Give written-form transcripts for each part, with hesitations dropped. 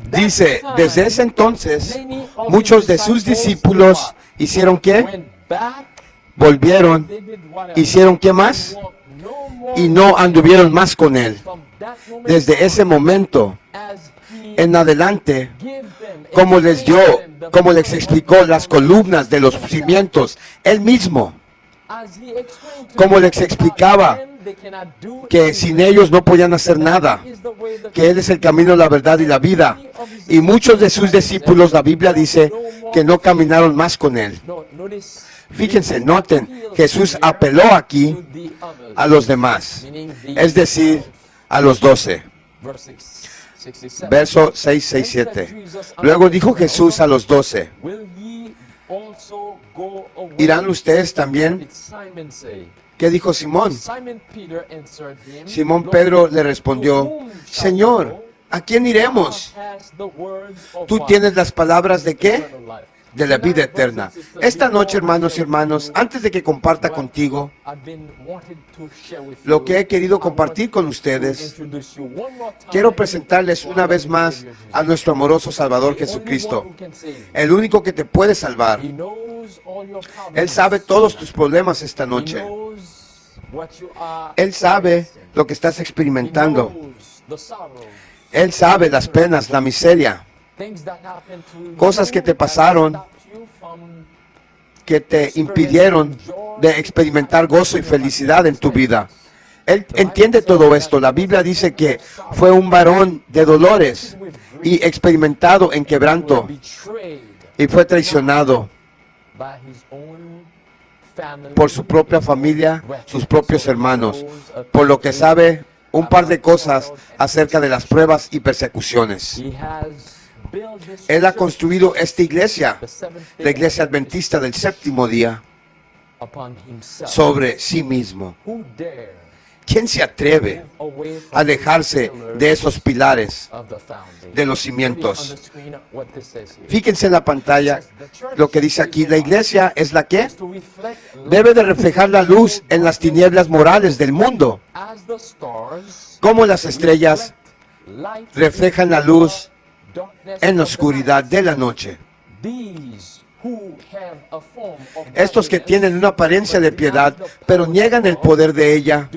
Dice, desde ese entonces, muchos de sus discípulos hicieron ¿qué? Volvieron, hicieron ¿qué más? Y no anduvieron más con él. Desde ese momento en adelante, como les explicó las columnas de los cimientos, él mismo, como les explicaba que sin ellos no podían hacer nada, que él es el camino, la verdad y la vida. Y muchos de sus discípulos, la Biblia dice, que no caminaron más con él. Fíjense, noten, Jesús apeló aquí a los demás, es decir, a los 12. Verso 6, 6, 7. Luego dijo Jesús a los 12, ¿irán ustedes también? ¿Qué dijo Simón? Simón Pedro le respondió, Señor, ¿a quién iremos? Tú tienes las palabras ¿de qué? De la vida eterna. Esta noche, hermanos y hermanas, antes de que comparta contigo lo que he querido compartir con ustedes, quiero presentarles una vez más a nuestro amoroso Salvador Jesucristo, el único que te puede salvar. Él sabe todos tus problemas esta noche. Él sabe lo que estás experimentando. Él sabe las penas, la miseria, cosas que te pasaron, que te impidieron de experimentar gozo y felicidad en tu vida. Él entiende todo esto. La Biblia dice que fue un varón de dolores y experimentado en quebranto, y fue traicionado por su propia familia, sus propios hermanos, por lo que sabe un par de cosas acerca de las pruebas y persecuciones. Él ha construido esta iglesia, la iglesia adventista del séptimo día, sobre sí mismo. ¿Quién se atreve a alejarse de esos pilares, de los cimientos? Fíjense en la pantalla lo que dice aquí. La iglesia es la que debe de reflejar la luz en las tinieblas morales del mundo, como las estrellas reflejan la luz en la oscuridad de la noche. Estos que tienen una apariencia de piedad, pero niegan el poder de ella,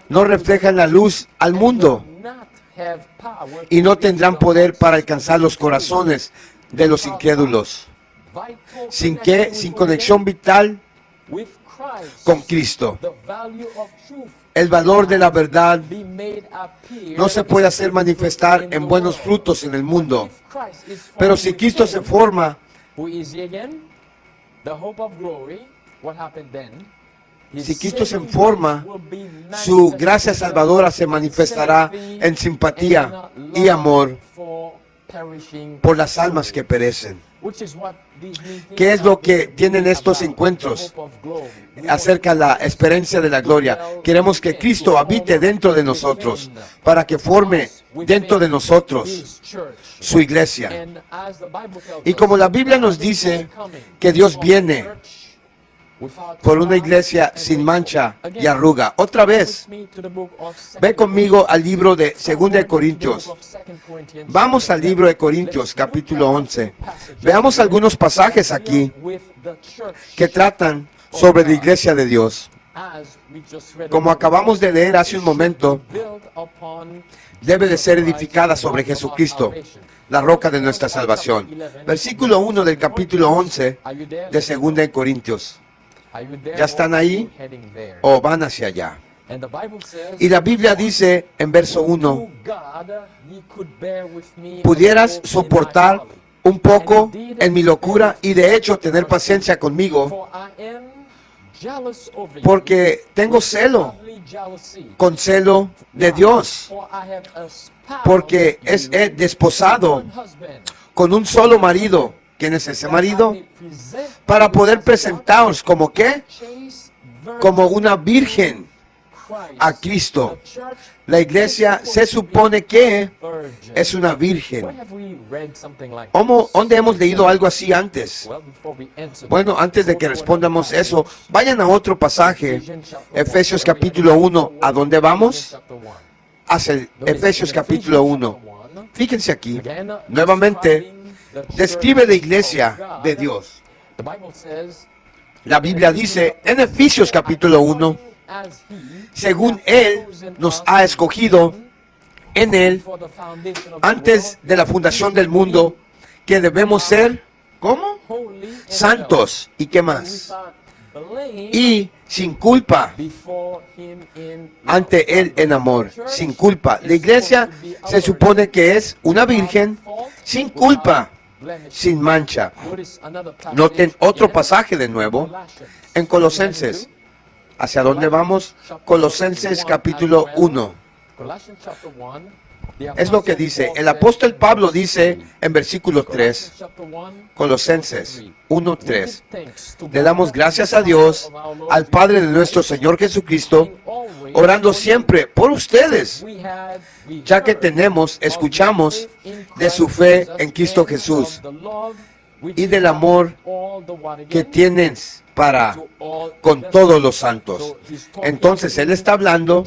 no reflejan la luz al mundo y no tendrán poder para alcanzar los corazones de los incrédulos. Sin conexión vital con Cristo. El valor de la verdad no se puede hacer manifestar en buenos frutos en el mundo. Pero si Cristo se forma, su gracia salvadora se manifestará en simpatía y amor por las almas que perecen. ¿Qué es lo que tienen estos encuentros acerca de la experiencia de la gloria? Queremos que Cristo habite dentro de nosotros, para que forme dentro de nosotros su iglesia. Y como la Biblia nos dice que Dios viene por una iglesia sin mancha y arruga. Otra vez, ve conmigo al libro de 2 de Corintios. Vamos al libro de Corintios, capítulo 11. Veamos algunos pasajes aquí que tratan sobre la iglesia de Dios. Como acabamos de leer hace un momento, debe de ser edificada sobre Jesucristo, la roca de nuestra salvación. Versículo 1 del capítulo 11 de 2 de Corintios. ¿Ya están ahí o van hacia allá? Y la Biblia dice en verso 1, ¿pudieras soportar un poco en mi locura y de hecho tener paciencia conmigo? Porque tengo celo, con celo de Dios, porque he desposado con un solo marido. ¿Quién es ese marido? Para poder presentaros como ¿qué? Como una virgen a Cristo. La iglesia se supone que es una virgen. ¿Dónde hemos leído algo así antes? Bueno, antes de que respondamos eso, vayan a otro pasaje, Efesios capítulo 1. ¿A dónde vamos? Hacia Efesios capítulo 1. Fíjense aquí, nuevamente, describe la iglesia de Dios. La Biblia dice en Efesios capítulo 1, según Él nos ha escogido en Él antes de la fundación del mundo, que debemos ser, ¿cómo? Santos. ¿Y qué más? Y sin culpa ante Él en amor, sin culpa. La iglesia se supone que es una virgen sin culpa, sin mancha. Noten otro pasaje de nuevo en Colosenses. ¿Hacia dónde vamos? Colosenses capítulo 1. Es lo que dice. El apóstol Pablo dice en versículo 3, Colosenses 1:3. Le damos gracias a Dios, al Padre de nuestro Señor Jesucristo, orando siempre por ustedes, ya que escuchamos de su fe en Cristo Jesús y del amor que tienen para con todos los santos. Entonces, Él está hablando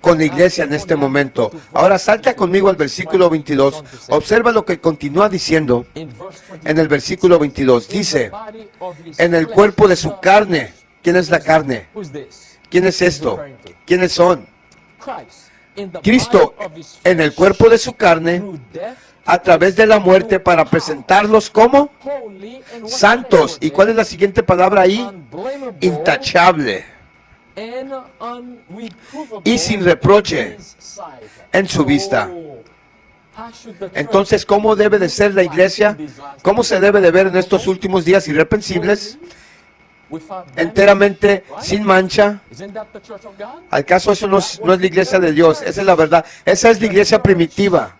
con la iglesia en este momento. Ahora salta conmigo al versículo 22. Observa lo que continúa diciendo en el versículo 22. Dice, en el cuerpo de su carne. ¿Quién es la carne? ¿Quién es esto? ¿Quiénes son? Cristo en el cuerpo de su carne, a través de la muerte, para presentarlos como santos. ¿Y cuál es la siguiente palabra ahí? Intachable y sin reproche en su vista. Entonces, ¿cómo debe de ser la iglesia? ¿Cómo se debe de ver en estos últimos días irreprensibles? Enteramente sin mancha. ¿Acaso eso no es la iglesia de Dios? Esa es la verdad. Esa es la iglesia primitiva.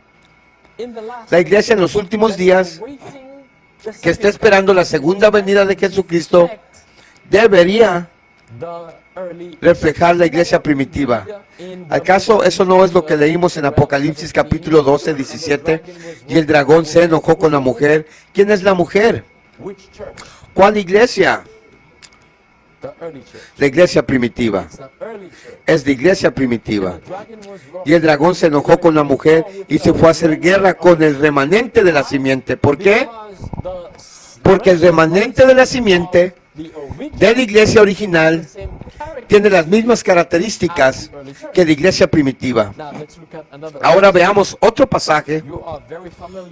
La iglesia en los últimos días, que está esperando la segunda venida de Jesucristo, debería reflejar la iglesia primitiva. ¿Acaso eso no es lo que leímos en Apocalipsis capítulo 12, 17? Y el dragón se enojó con la mujer. ¿Quién es la mujer? ¿Cuál iglesia? La iglesia primitiva. Es la iglesia primitiva. Y el dragón se enojó con la mujer y se fue a hacer guerra con el remanente de la simiente. ¿Por qué? Porque el remanente de la simiente de la iglesia original tiene las mismas características que la iglesia primitiva. Ahora veamos otro pasaje.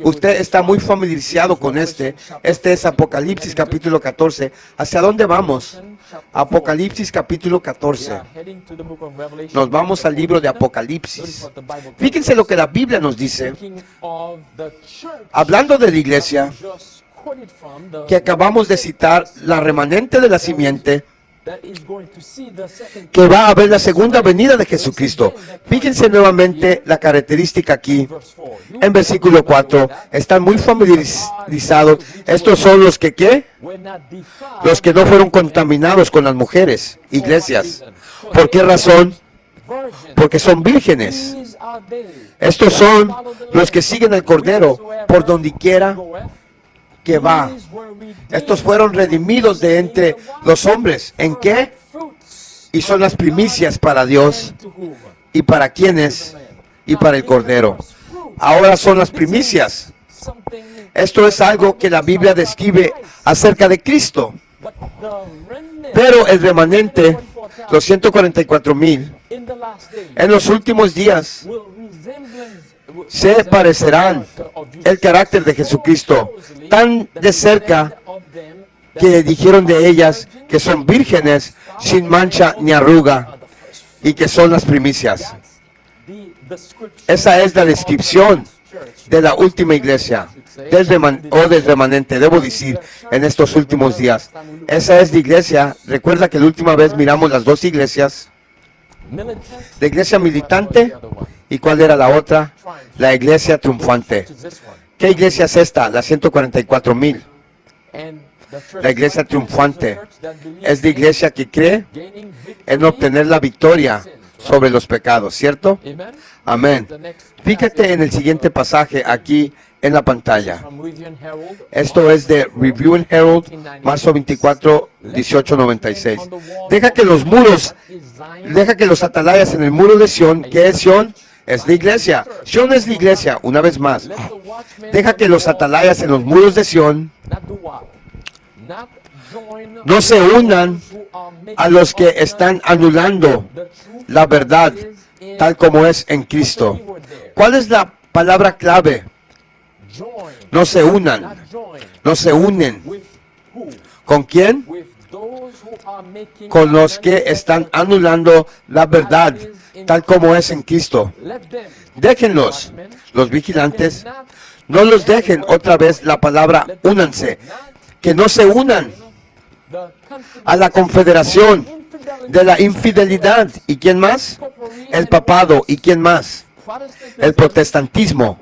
Usted está muy familiarizado con este. Este es Apocalipsis capítulo 14. ¿Hacia dónde vamos? Apocalipsis capítulo 14. Nos vamos al libro de Apocalipsis. Fíjense lo que la Biblia nos dice. Hablando de la iglesia que acabamos de citar, la remanente de la simiente, que va a ver la segunda venida de Jesucristo. Fíjense nuevamente la característica aquí. En versículo 4, están muy familiarizados. Estos son los que, ¿qué? Los que no fueron contaminados con las mujeres, iglesias. ¿Por qué razón? Porque son vírgenes. Estos son los que siguen al Cordero por donde quiera que va. Estos fueron redimidos de entre los hombres. ¿En qué? Y son las primicias para Dios. ¿Y para quiénes? Y para el Cordero. Ahora son las primicias. Esto es algo que la Biblia describe acerca de Cristo. Pero el remanente, los 144,000, en los últimos días se parecerán el carácter de Jesucristo tan de cerca que dijeron de ellas que son vírgenes sin mancha ni arruga y que son las primicias. Esa es la descripción de la última iglesia, del remanente, debo decir, en estos últimos días. Esa es la iglesia. Recuerda que la última vez miramos las dos iglesias. La iglesia militante, ¿y cuál era la otra? La iglesia triunfante. ¿Qué iglesia es esta? La 144,000. La iglesia triunfante es la iglesia que cree en obtener la victoria sobre los pecados, ¿cierto? Amén. Fíjate en el siguiente pasaje aquí en la pantalla. Esto es de Review and Herald, marzo 24, 1896. Deja que los atalayas en el muro de Sión, que es Sión, Es la iglesia. Sión es la iglesia, una vez más. Deja que los atalayas en los muros de Sión no se unan a los que están anulando la verdad tal como es en Cristo. ¿Cuál es la palabra clave? No se unan. No se unen. ¿Con quién? Con los que están anulando la verdad tal como es en Cristo. Déjenlos, los vigilantes, no los dejen otra vez la palabra únanse, que no se unan a la confederación de la infidelidad. ¿Y quién más? El papado. ¿Y quién más? El protestantismo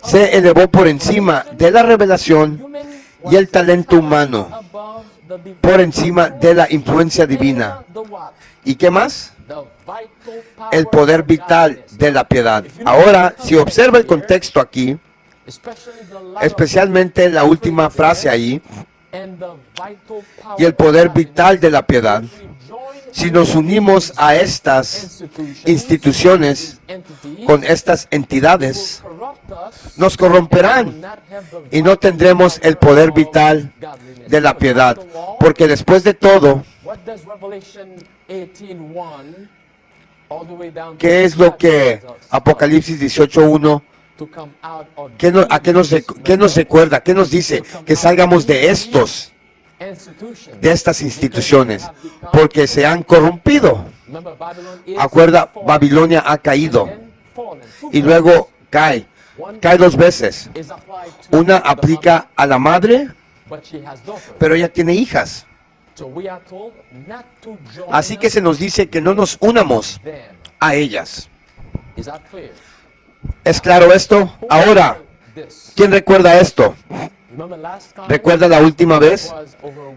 se elevó por encima de la revelación y el talento humano, por encima de la influencia divina. ¿Y qué más? El poder vital de la piedad. Ahora, si observa el contexto aquí, especialmente la última frase ahí, y el poder vital de la piedad, si nos unimos a estas instituciones, con estas entidades, nos corromperán y no tendremos el poder vital de la piedad. Porque después de todo, ¿qué es lo que Apocalipsis 18:1? ¿Qué nos recuerda? ¿Qué nos dice? Que salgamos de estas instituciones, porque se han corrompido. Acuerda, Babilonia ha caído y luego cae 2 veces. Una aplica a la madre, pero ella tiene hijas. Así que se nos dice que no nos unamos a ellas. ¿Es claro esto? Ahora, ¿quién recuerda esto? ¿Recuerda la última vez?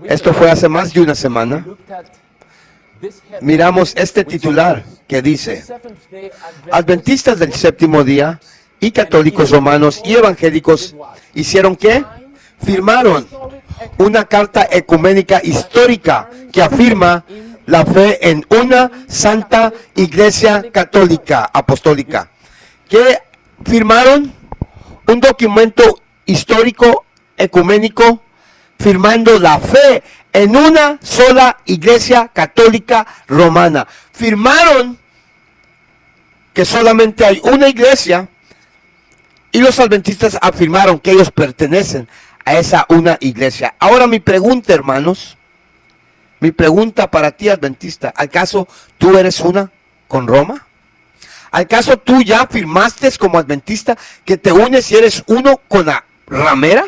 Esto fue hace más de una semana. Miramos este titular que dice: Adventistas del séptimo día y católicos romanos y evangélicos hicieron ¿qué? Firmaron una carta ecuménica histórica que afirma la fe en una santa iglesia católica apostólica. ¿Qué firmaron? Un documento histórico ecuménico firmando la fe en una sola iglesia católica romana. Firmaron que solamente hay una iglesia y los adventistas afirmaron que ellos pertenecen a esa una iglesia. Ahora mi pregunta, hermanos, mi pregunta para ti, adventista: ¿acaso tú eres una con Roma? ¿Acaso tú ya firmaste como adventista que te unes y eres uno con la ramera?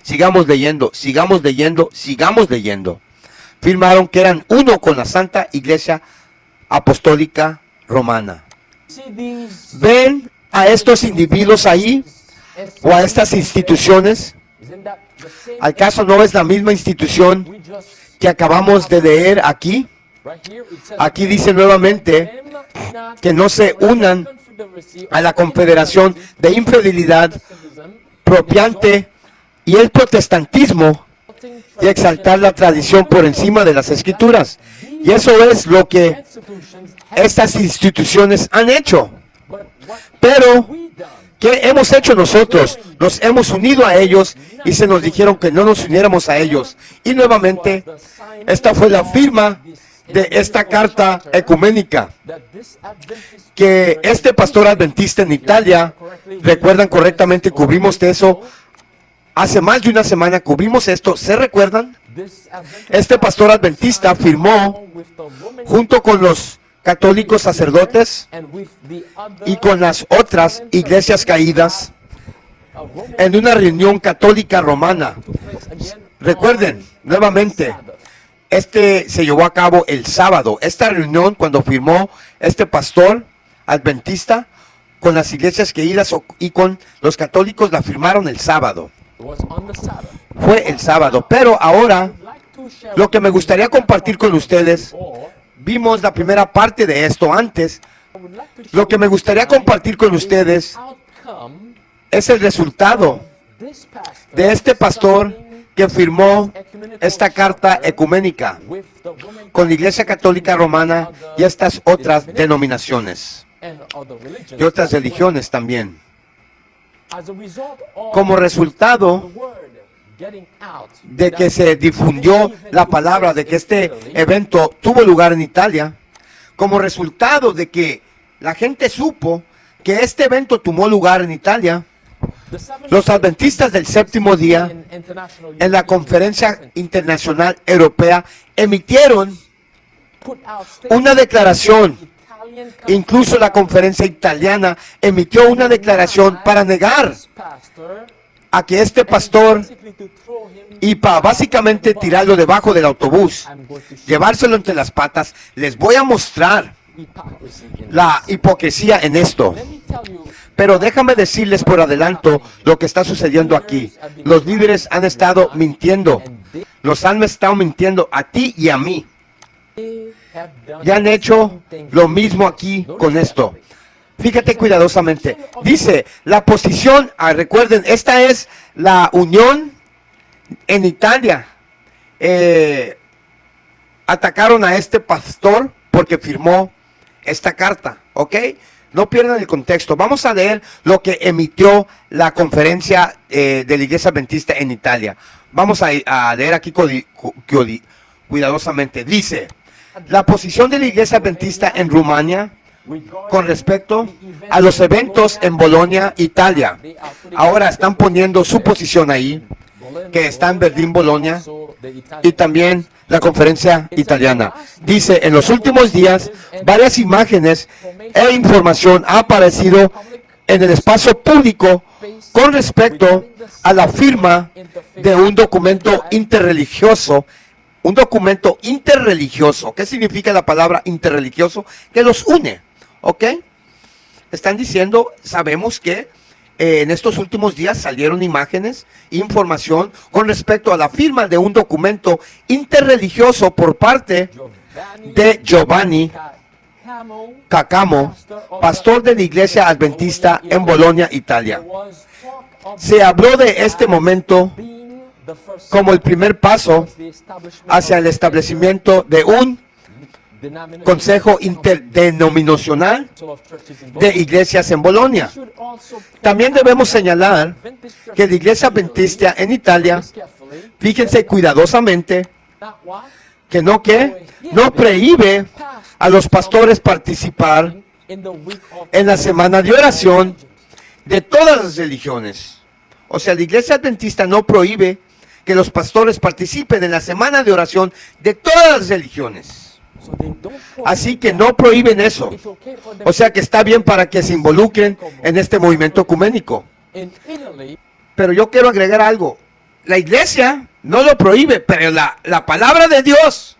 Sigamos leyendo, sigamos leyendo, sigamos leyendo. Firmaron que eran uno con la Santa Iglesia Apostólica Romana. ¿Ven a estos individuos ahí? ¿O a estas instituciones? ¿Acaso no es la misma institución que acabamos de leer aquí? Aquí dice nuevamente que no se unan a la confederación de infidelidad propiante y el protestantismo y exaltar la tradición por encima de las escrituras. Y eso es lo que estas instituciones han hecho. Pero, ¿qué hemos hecho nosotros? Nos hemos unido a ellos y se nos dijeron que no nos uniéramos a ellos. Y nuevamente, esta fue la firma de esta carta ecuménica que este pastor adventista en Italia, recuerdan correctamente, cubrimos de eso hace más de una semana, cubrimos esto, ¿se recuerdan? Este pastor adventista firmó junto con los católicos sacerdotes y con las otras iglesias caídas en una reunión católica romana. Recuerden, nuevamente, se llevó a cabo el sábado. Esta reunión, cuando firmó este pastor adventista con las iglesias caídas y con los católicos, la firmaron el sábado. Fue el sábado. Pero ahora, lo que me gustaría compartir con ustedes, vimos la primera parte de esto antes. Lo que me gustaría compartir con ustedes es el resultado de este pastor que firmó esta carta ecuménica con la Iglesia Católica Romana y estas otras denominaciones. y otras religiones también. Como resultado de que se difundió la palabra de que este evento tuvo lugar en Italia, como resultado de que la gente supo que este evento tomó lugar en Italia, los adventistas del séptimo día en la Conferencia Internacional Europea emitieron una declaración. Incluso la conferencia italiana emitió una declaración para negar a que este pastor y para básicamente tirarlo debajo del autobús, llevárselo entre las patas. Les voy a mostrar la hipocresía en esto. Pero déjame decirles por adelanto lo que está sucediendo aquí. Los líderes han estado mintiendo. Los han estado mintiendo a ti y a mí. Ya han hecho lo mismo aquí con esto. Fíjate cuidadosamente. Dice, la posición, recuerden, esta es la unión en Italia. Atacaron a este pastor porque firmó esta carta, ¿ok? No pierdan el contexto. Vamos a leer lo que emitió la conferencia de la Iglesia Adventista en Italia. Vamos a leer aquí cuidadosamente. Dice, la posición de la Iglesia Adventista en Rumania con respecto a los eventos en Bolonia, Italia. Ahora están poniendo su posición ahí, que está en Berlín, Bolonia, y también la conferencia italiana. Dice, en los últimos días, varias imágenes e información ha aparecido en el espacio público con respecto a la firma de un documento interreligioso. Un documento interreligioso. ¿Qué significa la palabra interreligioso? Que los une, ¿ok? Están diciendo, sabemos que en estos últimos días salieron imágenes, información con respecto a la firma de un documento interreligioso por parte de Giovanni Cacamo, pastor de la Iglesia Adventista en Bolonia, Italia. Se habló de este momento como el primer paso hacia el establecimiento de un consejo interdenominacional de iglesias en Bolonia. También debemos señalar que la Iglesia Adventista en Italia, fíjense cuidadosamente, que no prohíbe a los pastores participar en la semana de oración de todas las religiones. O sea, la Iglesia Adventista no prohíbe que los pastores participen en la semana de oración de todas las religiones. Así que no prohíben eso. O sea que está bien para que se involucren en este movimiento ecuménico. Pero yo quiero agregar algo. La iglesia no lo prohíbe, pero la palabra de Dios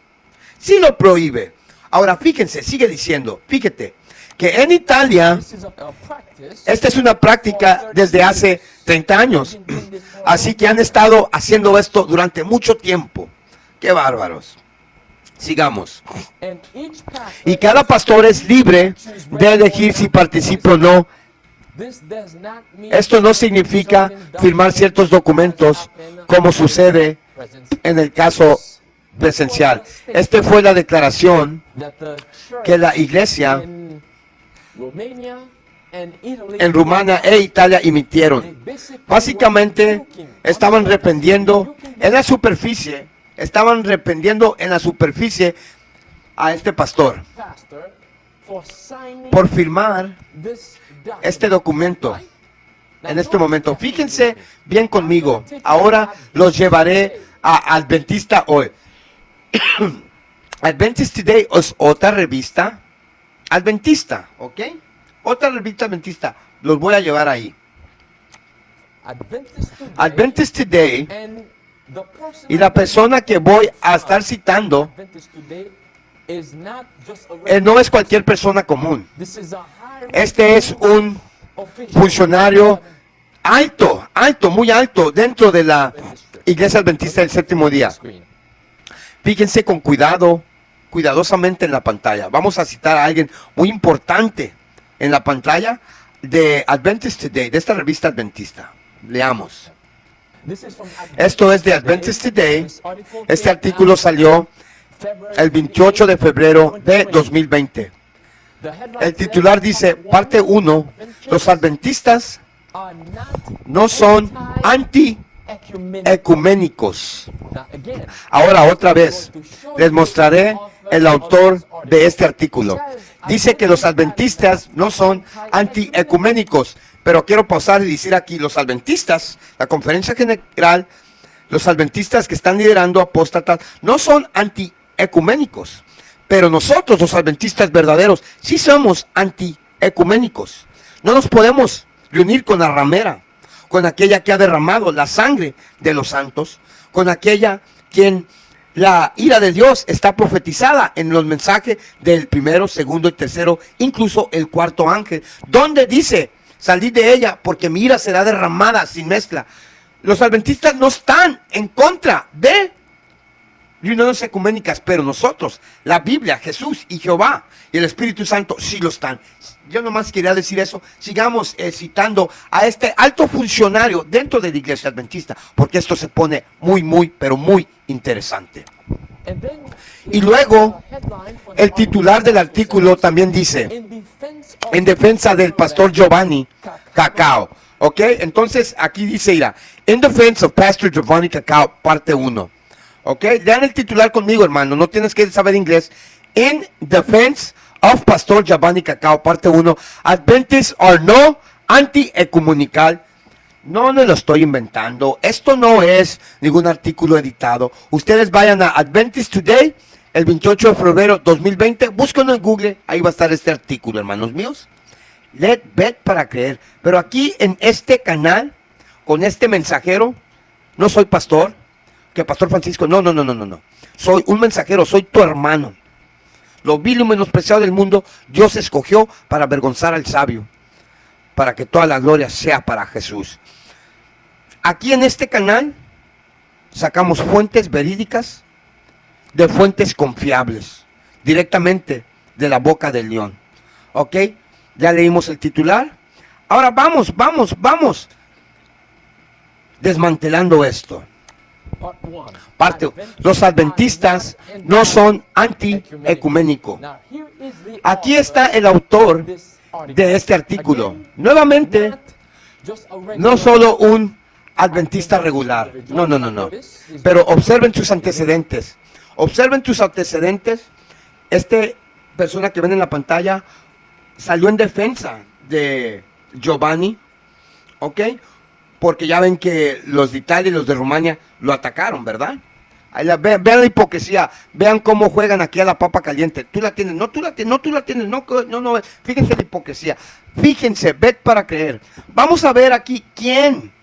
sí lo prohíbe. Ahora fíjense, sigue diciendo, fíjate, que en Italia, esta es una práctica desde hace 30 años. Así que han estado haciendo esto durante mucho tiempo. ¡Qué bárbaros! Sigamos. Y cada pastor es libre de elegir si participa o no. Esto no significa firmar ciertos documentos como sucede en el caso presencial. Esta fue la declaración que la iglesia en Rumania e Italia emitieron. Básicamente estaban reprendiendo en la superficie, a este pastor por firmar este documento en este momento. Fíjense bien conmigo. Ahora los llevaré a Adventista hoy. Adventist Today es otra revista adventista, ¿ok? Otra revista adventista. Los voy a llevar ahí. Adventist Today, y la persona que voy a estar citando no es cualquier persona común. Este es un funcionario alto, muy alto dentro de la Iglesia Adventista del Séptimo Día. Fíjense con cuidadosamente en la pantalla. Vamos a citar a alguien muy importante en la pantalla de Adventist Today, de esta revista adventista. Leamos. Esto es de Adventist Today. Este artículo salió el 28 de febrero de 2020. El titular dice, parte 1, los adventistas no son antiecuménicos. Ahora, otra vez, les mostraré el autor de este artículo. Dice que los adventistas no son antiecuménicos, pero quiero pausar y decir aquí, los adventistas, la conferencia general, los adventistas que están liderando apóstatas, no son antiecuménicos, pero nosotros, los adventistas verdaderos, sí somos antiecuménicos. No nos podemos reunir con la ramera, con aquella que ha derramado la sangre de los santos, con aquella quien la ira de Dios está profetizada en los mensajes del primero, segundo y tercero, incluso el cuarto ángel, donde dice, salid de ella porque mi ira será derramada sin mezcla. Los adventistas no están en contra de reuniones ecuménicas, pero nosotros, la Biblia, Jesús y Jehová y el Espíritu Santo sí lo están. Yo nomás quería decir eso. Sigamos citando a este alto funcionario dentro de la iglesia adventista, porque esto se pone muy, pero muy interesante. Y luego, el titular del artículo también dice, en defensa del pastor Giovanni Cacao. ¿Ok? Entonces, aquí dice, mira, in defense of Pastor Giovanni Cacao, parte 1. ¿Ok? Lean el titular conmigo, hermano. No tienes que saber inglés. In defense of Pastor Giovanni Cacao, parte 1. Adventists are no anti-ecumenical. No me lo estoy inventando. Esto no es ningún artículo editado. Ustedes vayan a Adventist Today, el 28 de febrero 2020. Búsquenlo en Google. Ahí va a estar este artículo, hermanos míos. Let bet para creer. Pero aquí en este canal, con este mensajero, no soy pastor. Que Pastor Francisco, no. Soy un mensajero, soy tu hermano. Lo vil y menospreciado del mundo, Dios escogió para avergonzar al sabio, para que toda la gloria sea para Jesús. Aquí en este canal sacamos fuentes verídicas de fuentes confiables, directamente de la boca del león. ¿Ok? Ya leímos el titular. Ahora vamos desmantelando esto. Parte, los adventistas no son anti-ecuménicos. Aquí está el autor de este artículo. Nuevamente, no solo un adventista regular. No. Pero observen sus antecedentes. Observen tus antecedentes. Este persona que ven en la pantalla salió en defensa de Giovanni. ¿Ok? Porque ya ven que los de Italia y los de Rumania lo atacaron, ¿verdad? Vean la hipocresía, vean cómo juegan aquí a la papa caliente. Tú la tienes, no, tú la tienes, no. Fíjense la hipocresía, fíjense, ved para creer. Vamos a ver aquí quién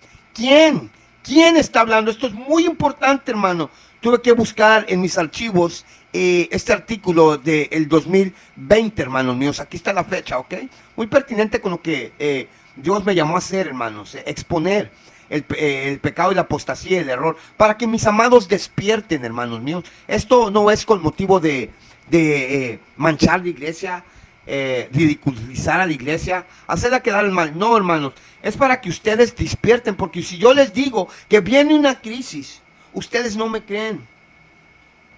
está hablando. Esto es muy importante, hermano. Tuve que buscar en mis archivos este artículo del 2020, hermanos míos. Aquí está la fecha, ¿ok? Muy pertinente con lo que Dios me llamó a hacer, hermanos, exponer el pecado y la apostasía y el error, para que mis amados despierten, hermanos míos. Esto no es con motivo de manchar la iglesia, ridiculizar a la iglesia, hacerla quedar mal. No, hermanos, es para que ustedes despierten, porque si yo les digo que viene una crisis, ustedes no me creen.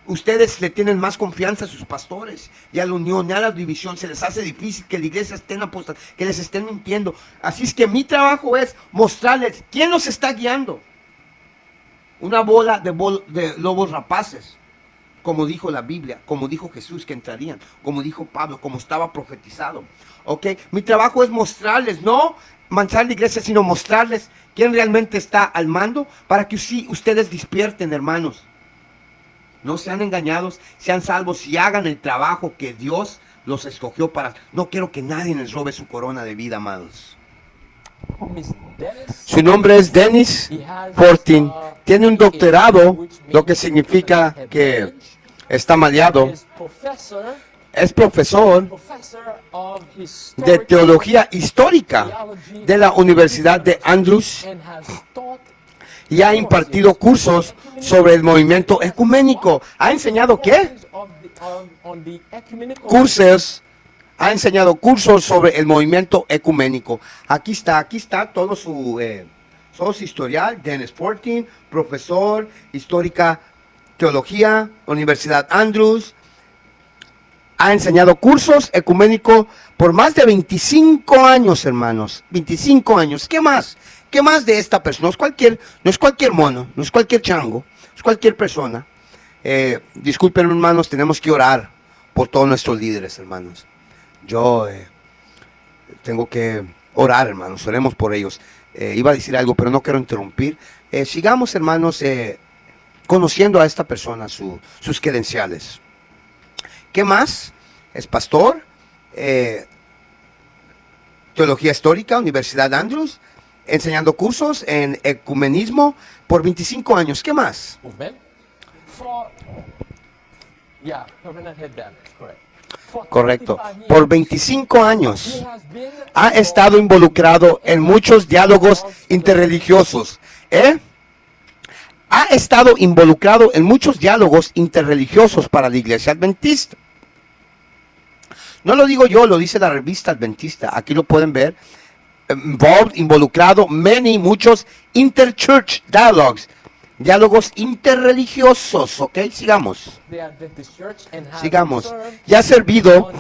Ustedes le tienen más confianza a sus pastores y a la unión y a la división. Se les hace difícil que la iglesia estén apostando, que les estén mintiendo. Así es que mi trabajo es mostrarles quién los está guiando. Una bola de lobos rapaces, como dijo la Biblia, como dijo Jesús que entrarían, como dijo Pablo, como estaba profetizado. ¿Ok? Mi trabajo es mostrarles, no manchar la iglesia, sino mostrarles quién realmente está al mando, para que sí, ustedes despierten, hermanos. No sean engañados, sean salvos y hagan el trabajo que Dios los escogió para. No quiero que nadie les robe su corona de vida, amados. Su nombre es Dennis Fortin. Tiene un doctorado, lo que significa que está maleado. Es profesor de teología histórica de la Universidad de Andrews y ha impartido cursos sobre el movimiento ecuménico. ¿Ha enseñado qué? Ha enseñado cursos sobre el movimiento ecuménico. Aquí está todo su historial. Dennis Fortin, profesor, histórica, teología, Universidad Andrews. Ha enseñado cursos ecuménicos por más de 25 años, hermanos. 25 años. ¿Qué más? ¿Qué más de esta persona? No es cualquier mono, no es cualquier chango, es cualquier persona. Disculpen, hermanos, tenemos que orar por todos nuestros líderes, hermanos. Yo tengo que orar, hermanos, oremos por ellos. Iba a decir algo, pero no quiero interrumpir. Sigamos, hermanos, conociendo a esta persona, sus credenciales. ¿Qué más? Es pastor, teología histórica, Universidad Andrews, enseñando cursos en ecumenismo por 25 años. ¿Qué más? Correcto. Por 25 años ha estado involucrado en muchos diálogos interreligiosos. Ha estado involucrado en muchos diálogos interreligiosos para la Iglesia Adventista. No lo digo yo, lo dice la revista Adventista. Aquí lo pueden ver. Involucrado, muchos interchurch dialogues. Diálogos interreligiosos, ¿ok? Sigamos. Sigamos. Y ha servido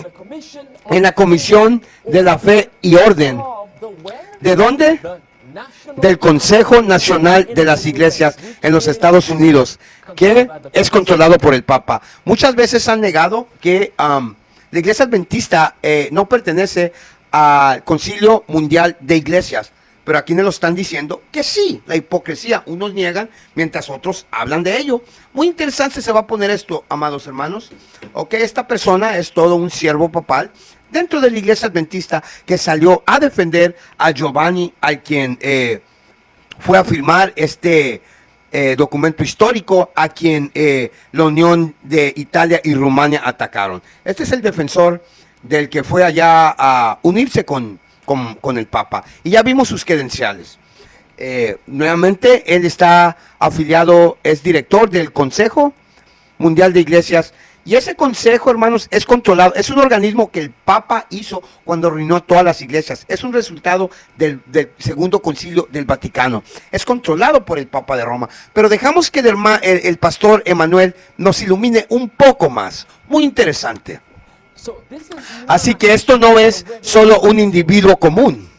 en la Comisión de la Fe y Orden. ¿De dónde? Del Consejo Nacional de las Iglesias en los Estados Unidos, que es controlado por el Papa. Muchas veces han negado que la Iglesia Adventista no pertenece al Concilio Mundial de Iglesias, pero aquí nos lo están diciendo que sí, la hipocresía, unos niegan mientras otros hablan de ello. Muy interesante se va a poner esto, amados hermanos. Ok, esta persona es todo un siervo papal dentro de la Iglesia Adventista que salió a defender a Giovanni, al quien fue a firmar este documento histórico, a quien la Unión de Italia y Rumania atacaron. Este es el defensor del que fue allá a unirse con el Papa. Y ya vimos sus credenciales. Nuevamente, él está afiliado, es director del Consejo Mundial de Iglesias. Y ese consejo, hermanos, es controlado. Es un organismo que el Papa hizo cuando arruinó todas las iglesias. Es un resultado del Segundo Concilio del Vaticano. Es controlado por el Papa de Roma. Pero dejamos que el pastor Emanuel nos ilumine un poco más. Muy interesante. Así que esto no es solo un individuo común.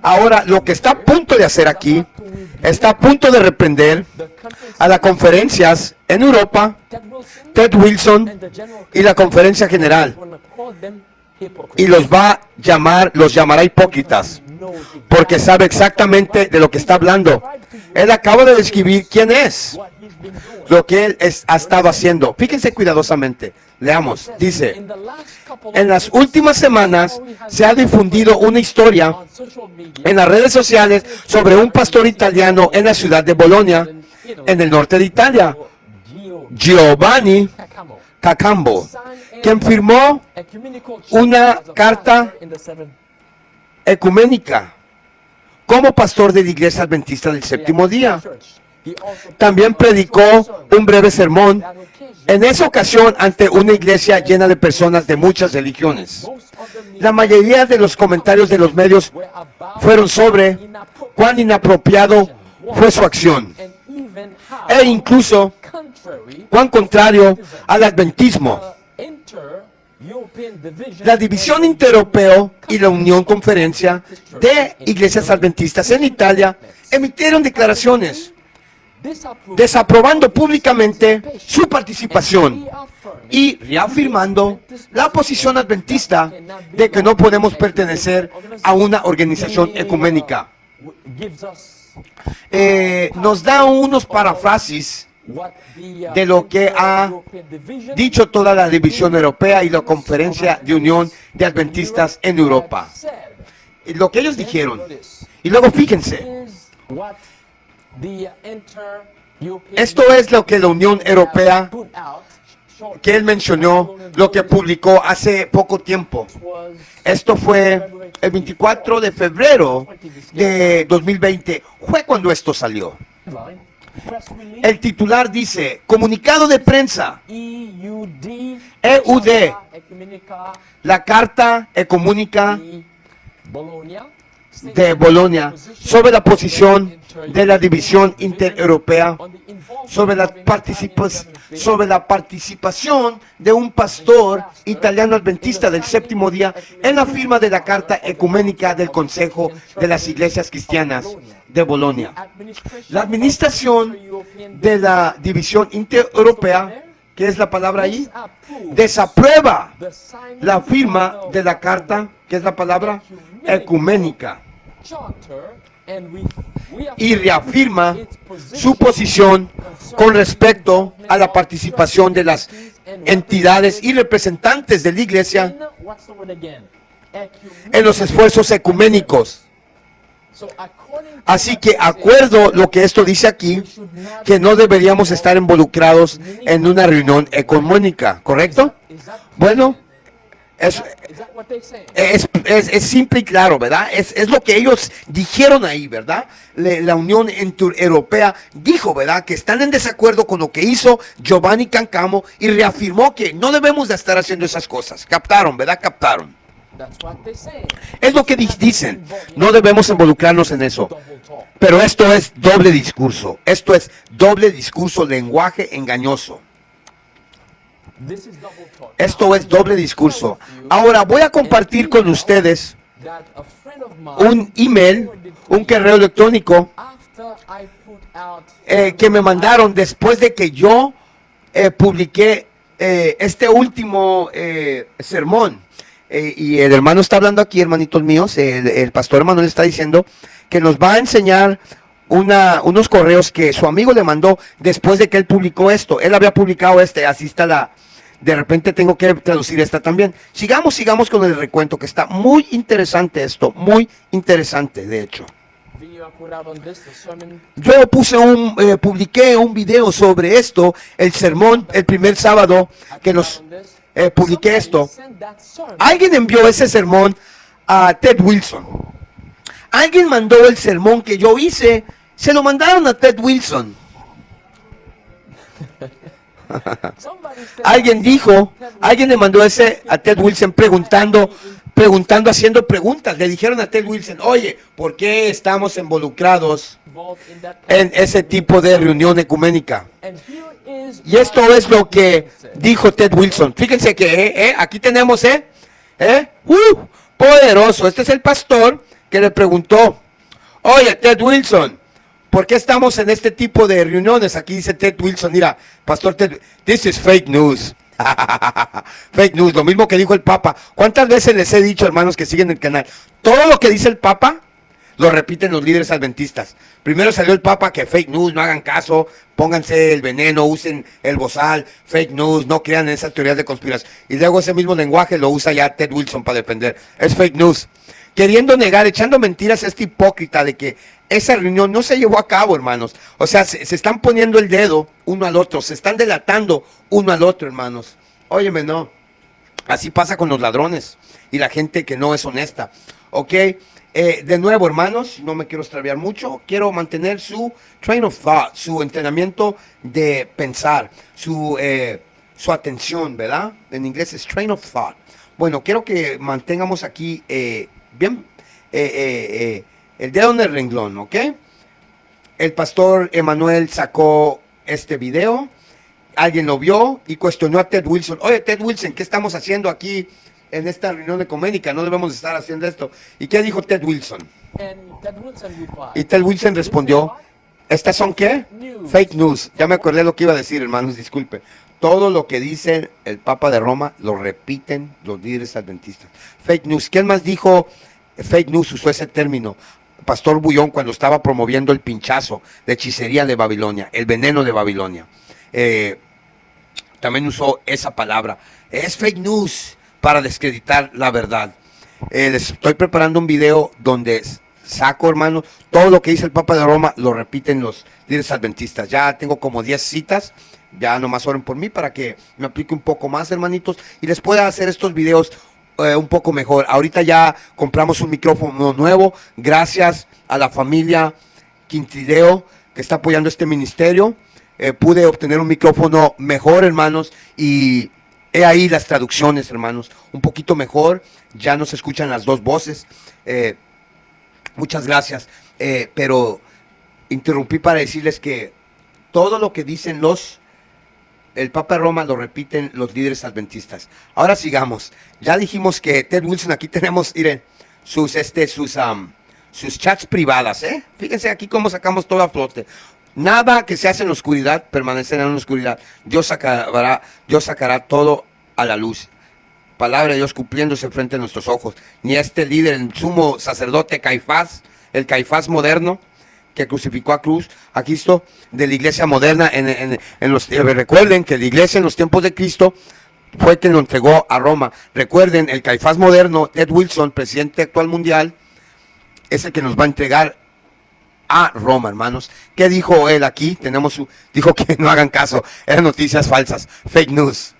Ahora, lo que está a punto de hacer aquí, está a punto de reprender a las conferencias en Europa, Ted Wilson y la conferencia general, y los llamará hipócritas, porque sabe exactamente de lo que está hablando. Él acaba de describir quién es, lo que él ha estado haciendo. Fíjense cuidadosamente. Leamos, dice: en las últimas semanas se ha difundido una historia en las redes sociales sobre un pastor italiano en la ciudad de Bolonia, en el norte de Italia, Giovanni Cacambo, quien firmó una carta ecuménica como pastor de la Iglesia Adventista del Séptimo Día. También predicó un breve sermón, en esa ocasión ante una iglesia llena de personas de muchas religiones. La mayoría de los comentarios de los medios fueron sobre cuán inapropiado fue su acción, e incluso cuán contrario al adventismo. La División Intereuropea y la Unión Conferencia de Iglesias Adventistas en Italia emitieron declaraciones desaprobando públicamente su participación y reafirmando la posición adventista de que no podemos pertenecer a una organización ecuménica. Nos da unos parafrases de lo que ha dicho toda la División Europea y la Conferencia de Unión de Adventistas en Europa. Lo que ellos dijeron. Y luego fíjense. Esto es lo que la Unión Europea, que él mencionó, lo que publicó hace poco tiempo. Esto fue el 24 de febrero de 2020. Fue cuando esto salió. El titular dice: comunicado de prensa, EUD, la Carta Ecumúnica de Bolonia sobre la posición de la división intereuropea, sobre la participación de un pastor italiano adventista del séptimo día en la firma de la Carta Ecuménica del Consejo de las Iglesias Cristianas de Bolonia. La administración de la división intereuropea, ¿qué es la palabra ahí? Desaprueba la firma de la carta, ¿qué es la palabra? Ecuménica. Y reafirma su posición con respecto a la participación de las entidades y representantes de la iglesia en los esfuerzos ecuménicos. Así que acuerdo lo que esto dice aquí, que no deberíamos estar involucrados en una reunión ecuménica, ¿correcto? Bueno, es simple y claro, ¿verdad? Es lo que ellos dijeron ahí, ¿verdad? La Unión Europea dijo, ¿verdad? Que están en desacuerdo con lo que hizo Giovanni Cancamo y reafirmó que no debemos de estar haciendo esas cosas. Captaron, ¿verdad? Captaron. Es lo que dicen. No debemos involucrarnos en eso. Pero esto es doble discurso. Esto es doble discurso, lenguaje engañoso. Esto es doble discurso. Ahora voy a compartir con ustedes un email, un correo electrónico que me mandaron después de que yo publiqué este último sermón. Y el hermano está hablando aquí, hermanitos míos, el pastor hermano le está diciendo que nos va a enseñar unos correos que su amigo le mandó después de que él publicó esto. Él había publicado así está la... De repente tengo que traducir esta también. Sigamos con el recuento, que está muy interesante esto, muy interesante de hecho. Yo publiqué un video sobre esto, el sermón, el primer sábado que nos publiqué esto. Alguien envió ese sermón a Ted Wilson. Alguien mandó el sermón que yo hice, se lo mandaron a Ted Wilson. Alguien le mandó ese a Ted Wilson preguntando, haciendo preguntas. Le dijeron a Ted Wilson, oye, ¿por qué estamos involucrados en ese tipo de reunión ecuménica? Y esto es lo que dijo Ted Wilson. Fíjense que aquí tenemos, poderoso. Este es el pastor que le preguntó, oye, Ted Wilson, ¿por qué estamos en este tipo de reuniones? Aquí dice Ted Wilson, mira, pastor Ted, this is fake news. Fake news, lo mismo que dijo el Papa. ¿Cuántas veces les he dicho, hermanos que siguen el canal? Todo lo que dice el Papa, lo repiten los líderes adventistas. Primero salió el Papa que fake news, no hagan caso, pónganse el veneno, usen el bozal, fake news, no crean en esas teorías de conspiración. Y luego ese mismo lenguaje lo usa ya Ted Wilson para defender. Es fake news. Queriendo negar, echando mentiras a este hipócrita de que esa reunión no se llevó a cabo, hermanos. O sea, se están poniendo el dedo uno al otro, se están delatando uno al otro, hermanos. Óyeme, no. Así pasa con los ladrones y la gente que no es honesta. ¿Ok? De nuevo, hermanos, no me quiero extraviar mucho. Quiero mantener su train of thought, su entrenamiento de pensar, su atención, ¿verdad? En inglés es train of thought. Bueno, quiero que mantengamos aquí bien el dedo en el renglón, ¿ok? El pastor Emanuel sacó este video, alguien lo vio y cuestionó a Ted Wilson. Oye, Ted Wilson, ¿qué estamos haciendo aquí en esta reunión ecuménica? No debemos estar haciendo esto. ¿Y qué dijo Ted Wilson? Y Ted Wilson respondió, ¿estas son qué? Fake news. Ya me acordé lo que iba a decir, hermanos, disculpe. Todo lo que dice el Papa de Roma lo repiten los líderes adventistas. Fake news. ¿Quién más dijo fake news? Usó ese término. Pastor Bullón, cuando estaba promoviendo el pinchazo de hechicería de Babilonia, el veneno de Babilonia. También usó esa palabra. Es fake news para descreditar la verdad. Les estoy preparando un video donde saco, hermanos, todo lo que dice el Papa de Roma lo repiten los líderes adventistas. Ya tengo como 10 citas. Ya nomás oren por mí para que me aplique un poco más, hermanitos, y les pueda hacer estos videos un poco mejor. Ahorita ya compramos un micrófono nuevo, gracias a la familia Quintileo que está apoyando este ministerio. Pude obtener un micrófono mejor, hermanos, y he ahí las traducciones, hermanos, un poquito mejor. Ya no se escuchan las dos voces. Muchas gracias. Pero interrumpí para decirles que todo lo que dicen el Papa de Roma lo repiten los líderes adventistas. Ahora sigamos. Ya dijimos que Ted Wilson, aquí tenemos, miren, sus chats privadas, Fíjense aquí cómo sacamos todo a flote. Nada que se hace en la oscuridad permanecerá en la oscuridad. Dios sacará todo a la luz. Palabra de Dios cumpliéndose frente a nuestros ojos. Ni este líder, el sumo sacerdote Caifás, el Caifás moderno, que crucificó a Cristo, de la iglesia moderna. Recuerden que la iglesia en los tiempos de Cristo fue quien lo entregó a Roma. Recuerden, el Caifás moderno, Ted Wilson, presidente actual mundial, es el que nos va a entregar a Roma, hermanos. ¿Qué dijo él aquí? Dijo que no hagan caso, eran noticias falsas, fake news.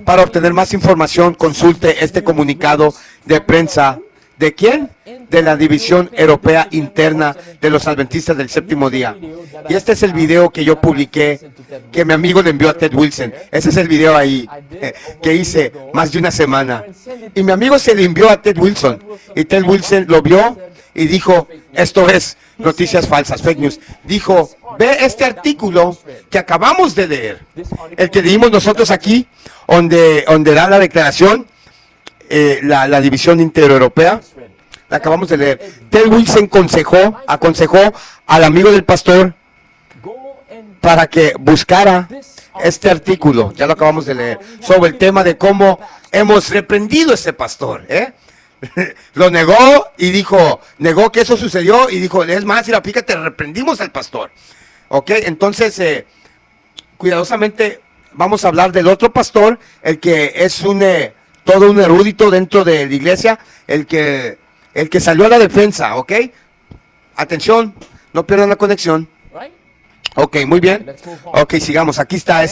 Para obtener más información, consulte este comunicado de prensa. ¿De quién? De la División Europea Interna de los Adventistas del Séptimo Día. Y este es el video que yo publiqué, que mi amigo le envió a Ted Wilson. Ese es el video ahí, que hice más de una semana. Y mi amigo se le envió a Ted Wilson. Y Ted Wilson lo vio y dijo, esto es noticias falsas, fake news. Dijo, ve este artículo que acabamos de leer, el que leímos nosotros aquí, donde da la declaración, la División Intereuropea, la acabamos de leer. Ted Wilson aconsejó al amigo del pastor para que buscara este artículo, ya lo acabamos de leer, sobre el tema de cómo hemos reprendido a ese pastor, Lo negó y negó que eso sucedió y dijo, es más, mira, fíjate, reprendimos al pastor. Ok, entonces, cuidadosamente vamos a hablar del otro pastor, el que es todo un erudito dentro de la iglesia, el que salió a la defensa, ¿ok? Atención, no pierdan la conexión. Ok, muy bien. Ok, sigamos, aquí está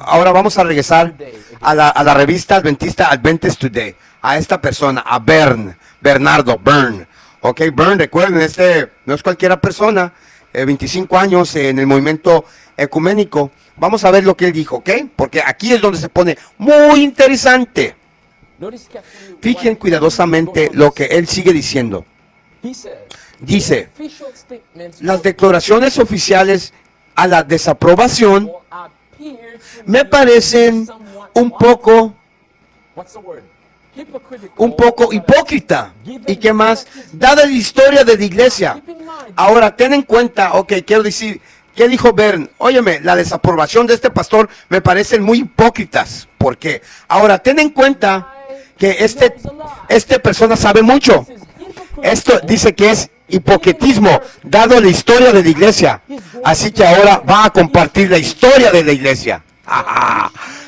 Ahora vamos a regresar a la revista adventista Adventist Today, a esta persona, a Bernardo Byrne. Ok, Byrne, recuerden, no es cualquiera persona, 25 años en el movimiento ecuménico. Vamos a ver lo que él dijo, ¿ok? Porque aquí es donde se pone muy interesante. Fijen cuidadosamente lo que él sigue diciendo. Dice, las declaraciones oficiales a la desaprobación me parecen un poco hipócrita. ¿Y qué más? Dada la historia de la iglesia. Ahora, ten en cuenta, ok, quiero decir, ¿qué dijo Bern? Óyeme, la desaprobación de este pastor me parecen muy hipócritas. ¿Por qué? Ahora, ten en cuenta que esta persona sabe mucho. Esto dice que es hipocretismo, dado la historia de la iglesia. Así que ahora va a compartir la historia de la iglesia.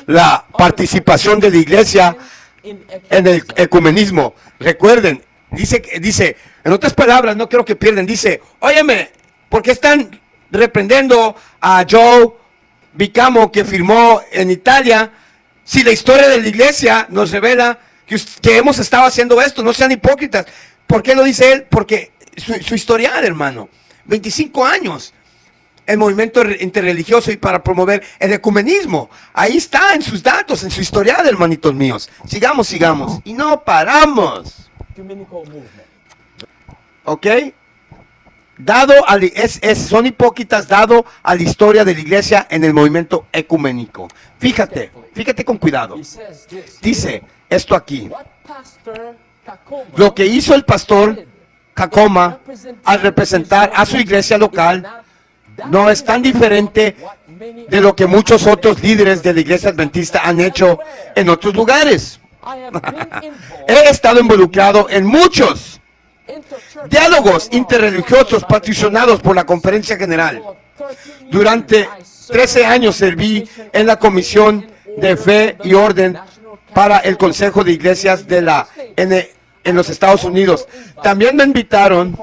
La participación de la iglesia en el ecumenismo. Recuerden, dice, en otras palabras, no quiero que pierdan, dice, óyeme, ¿por qué están reprendiendo a Joe Vicamo que firmó en Italia si la historia de la iglesia nos revela que hemos estado haciendo esto? No sean hipócritas. ¿Por qué lo dice él? Porque su historial, hermano, 25 años, el movimiento interreligioso y para promover el ecumenismo. Ahí está en sus datos, en su historial, hermanitos míos. Sigamos. Y no paramos. ¿Ok? Son hipócritas dado a la historia de la iglesia en el movimiento ecuménico. Fíjate con cuidado. Dice esto aquí. Lo que hizo el pastor Kakoma al representar a su iglesia local no es tan diferente de lo que muchos otros líderes de la iglesia adventista han hecho en otros lugares. He estado involucrado en muchos diálogos interreligiosos patrocinados por la Conferencia General. Durante 13 años serví en la Comisión de Fe y Orden para el Consejo de Iglesias en los Estados Unidos. También me invitaron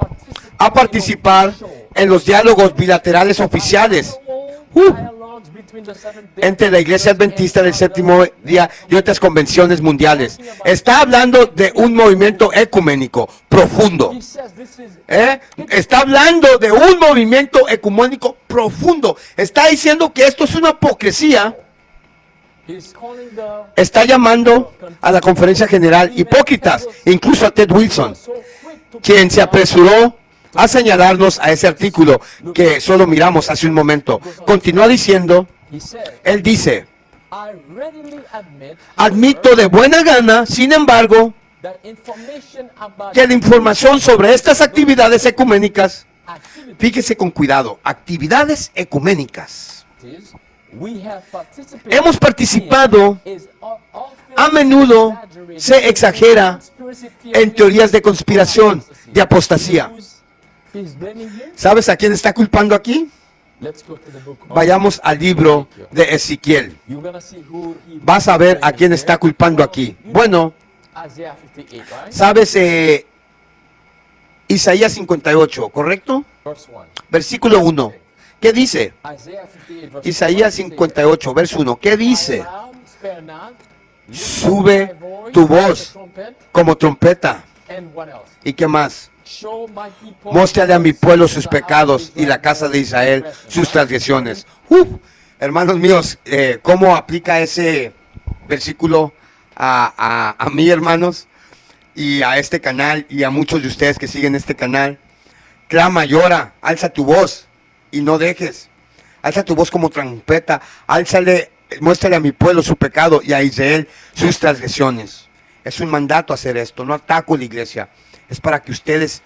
a participar en los diálogos bilaterales oficiales entre la Iglesia Adventista del Séptimo Día y otras convenciones mundiales. Está hablando de un movimiento ecuménico profundo. Está hablando de un movimiento ecuménico profundo. Está diciendo que esto es una hipocresía Está llamando a la conferencia general hipócritas, incluso a Ted Wilson, quien se apresuró a señalarnos a ese artículo que solo miramos hace un momento. Continúa diciendo, él dice, admito de buena gana, sin embargo, que la información sobre estas actividades ecuménicas, fíjese con cuidado, actividades ecuménicas, hemos participado, a menudo se exagera en teorías de conspiración, de apostasía. ¿Sabes a quién está culpando aquí? Vayamos al libro de Ezequiel. Vas a ver a quién está culpando aquí. Bueno, ¿sabes? Isaías 58, ¿correcto? Versículo 1. ¿Qué dice? Isaías 58, verso 1. ¿Qué dice? Sube tu voz como trompeta. ¿Y qué más? Móstrale a mi pueblo sus pecados y la casa de Israel sus transgresiones. Hermanos míos, ¿cómo aplica ese versículo a mí, hermanos? Y a este canal y a muchos de ustedes que siguen este canal. Clama, llora, alza tu voz y no dejes. Alza tu voz como trompeta, muéstrale a mi pueblo su pecado y a Israel sus transgresiones. Es un mandato hacer esto, no ataco a la iglesia. Es para que ustedes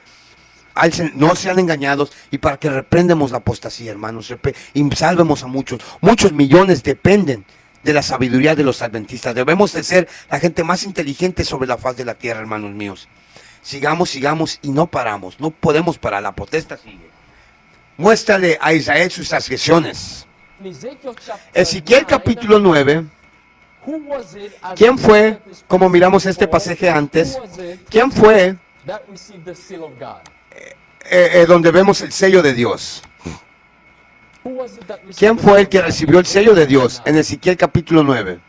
alcen, no sean engañados y para que reprendamos la apostasía, hermanos, y salvemos a muchos. Muchos millones dependen de la sabiduría de los adventistas. Debemos de ser la gente más inteligente sobre la faz de la tierra, hermanos míos. Sigamos y no paramos. No podemos parar, la protesta sigue. Muéstrale a Israel sus transgresiones. Ezequiel capítulo 9. ¿Quién fue, como miramos este pasaje antes, quién fue donde vemos el sello de Dios? ¿Quién fue el que recibió el sello de Dios en Ezequiel capítulo 9?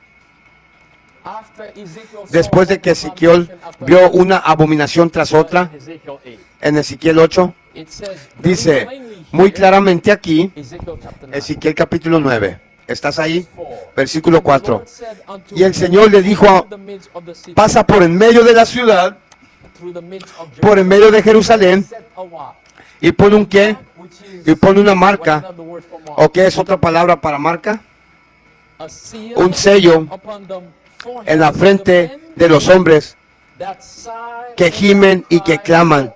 Después de que Ezequiel vio una abominación tras otra, en Ezequiel 8, dice muy claramente aquí, Ezequiel capítulo 9, ¿estás ahí? Versículo 4. Y el Señor le dijo, pasa por en medio de la ciudad, por en medio de Jerusalén, y pon un qué, y pon una marca. ¿O qué es otra palabra para marca? Un sello en la frente de los hombres que gimen y que claman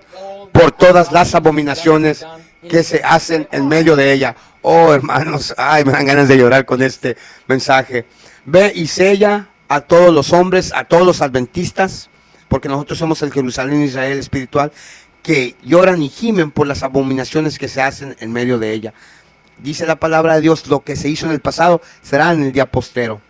por todas las abominaciones que se hacen en medio de ella. Oh, hermanos, ay, me dan ganas de llorar con este mensaje. Ve y sella a todos los hombres, a todos los adventistas, porque nosotros somos el Jerusalén Israel espiritual, que lloran y gimen por las abominaciones que se hacen en medio de ella. Dice la palabra de Dios, lo que se hizo en el pasado será en el día postero.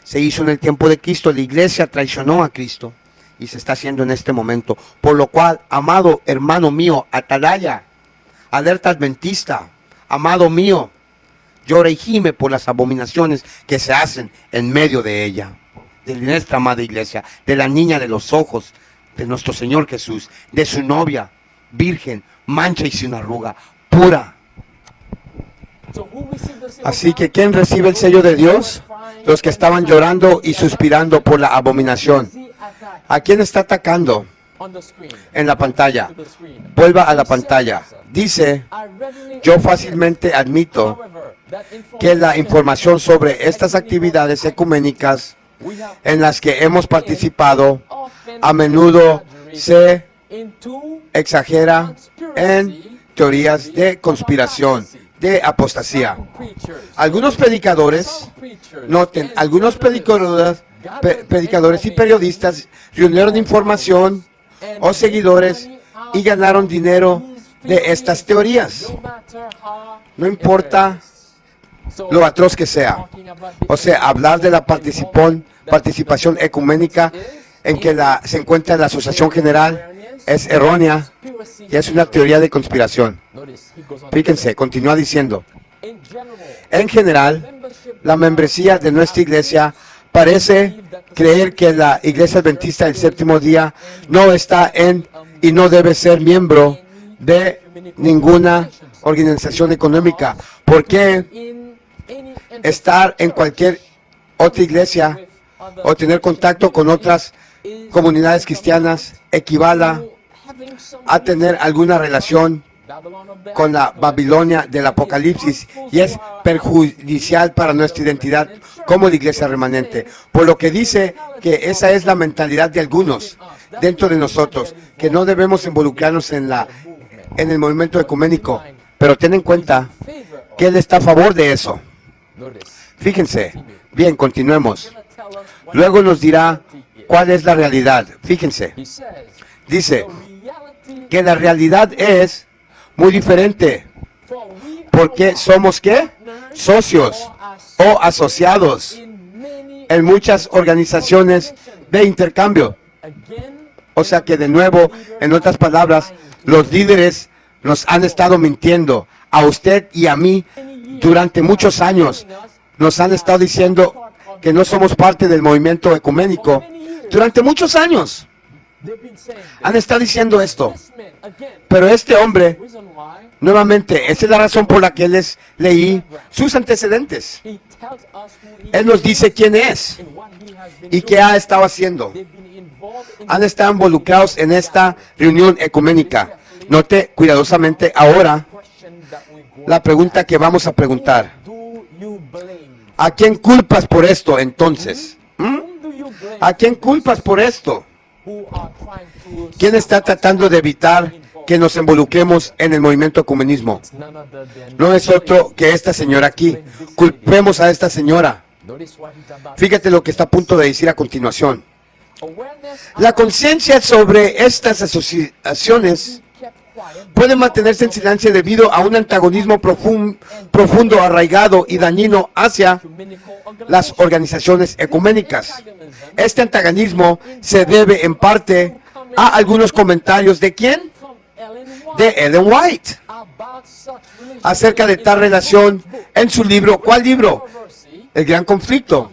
Se hizo en el tiempo de Cristo, la iglesia traicionó a Cristo y se está haciendo en este momento. Por lo cual, amado hermano mío, atalaya, alerta adventista, amado mío, llora y gime por las abominaciones que se hacen en medio de ella. De nuestra amada iglesia, de la niña de los ojos, de nuestro Señor Jesús, de su novia, virgen, mancha y sin arruga, pura. Así que, ¿quién recibe el sello de Dios? Los que estaban llorando y suspirando por la abominación. ¿A quién está atacando? En la pantalla. Vuelva a la pantalla. Dice, yo fácilmente admito que la información sobre estas actividades ecuménicas en las que hemos participado a menudo se exagera en teorías de conspiración, de apostasía. Algunos predicadores, noten, algunos predicadores y periodistas reunieron información o seguidores y ganaron dinero de estas teorías. No importa lo atroz que sea. O sea, hablar de la participación ecuménica en que se encuentra la Asociación General es errónea y es una teoría de conspiración. Fíjense, continúa diciendo, en general, la membresía de nuestra iglesia parece creer que la Iglesia Adventista del Séptimo Día no está en y no debe ser miembro de ninguna organización económica. ¿Por qué estar en cualquier otra iglesia o tener contacto con otras comunidades cristianas equivala a tener alguna relación con la Babilonia del Apocalipsis y es perjudicial para nuestra identidad como la iglesia remanente. Por lo que dice que esa es la mentalidad de algunos dentro de nosotros, que no debemos involucrarnos en el movimiento ecuménico. Pero ten en cuenta que Él está a favor de eso. Fíjense. Bien, continuemos. Luego nos dirá cuál es la realidad. Fíjense. Dice que la realidad es muy diferente. Porque somos ¿qué? Socios o asociados en muchas organizaciones de intercambio. O sea que de nuevo, en otras palabras, los líderes nos han estado mintiendo a usted y a mí durante muchos años. Nos han estado diciendo que no somos parte del movimiento ecuménico durante muchos años. Han estado diciendo esto. Pero este hombre, nuevamente, esa es la razón por la que les leí sus antecedentes. Él nos dice quién es y qué ha estado haciendo. Han estado involucrados en esta reunión ecuménica. Note cuidadosamente ahora la pregunta que vamos a preguntar. ¿A quién culpas por esto entonces? ¿A quién culpas por esto? ¿Quién está tratando de evitar que nos involucremos en el movimiento ecumenismo? No es otro que esta señora aquí. Culpemos a esta señora. Fíjate lo que está a punto de decir a continuación. La conciencia sobre estas asociaciones puede mantenerse en silencio debido a un antagonismo profundo, arraigado y dañino hacia las organizaciones ecuménicas. Este antagonismo se debe en parte a algunos comentarios ¿de quién? De Ellen White acerca de tal relación en su libro. ¿Cuál libro? El Gran Conflicto.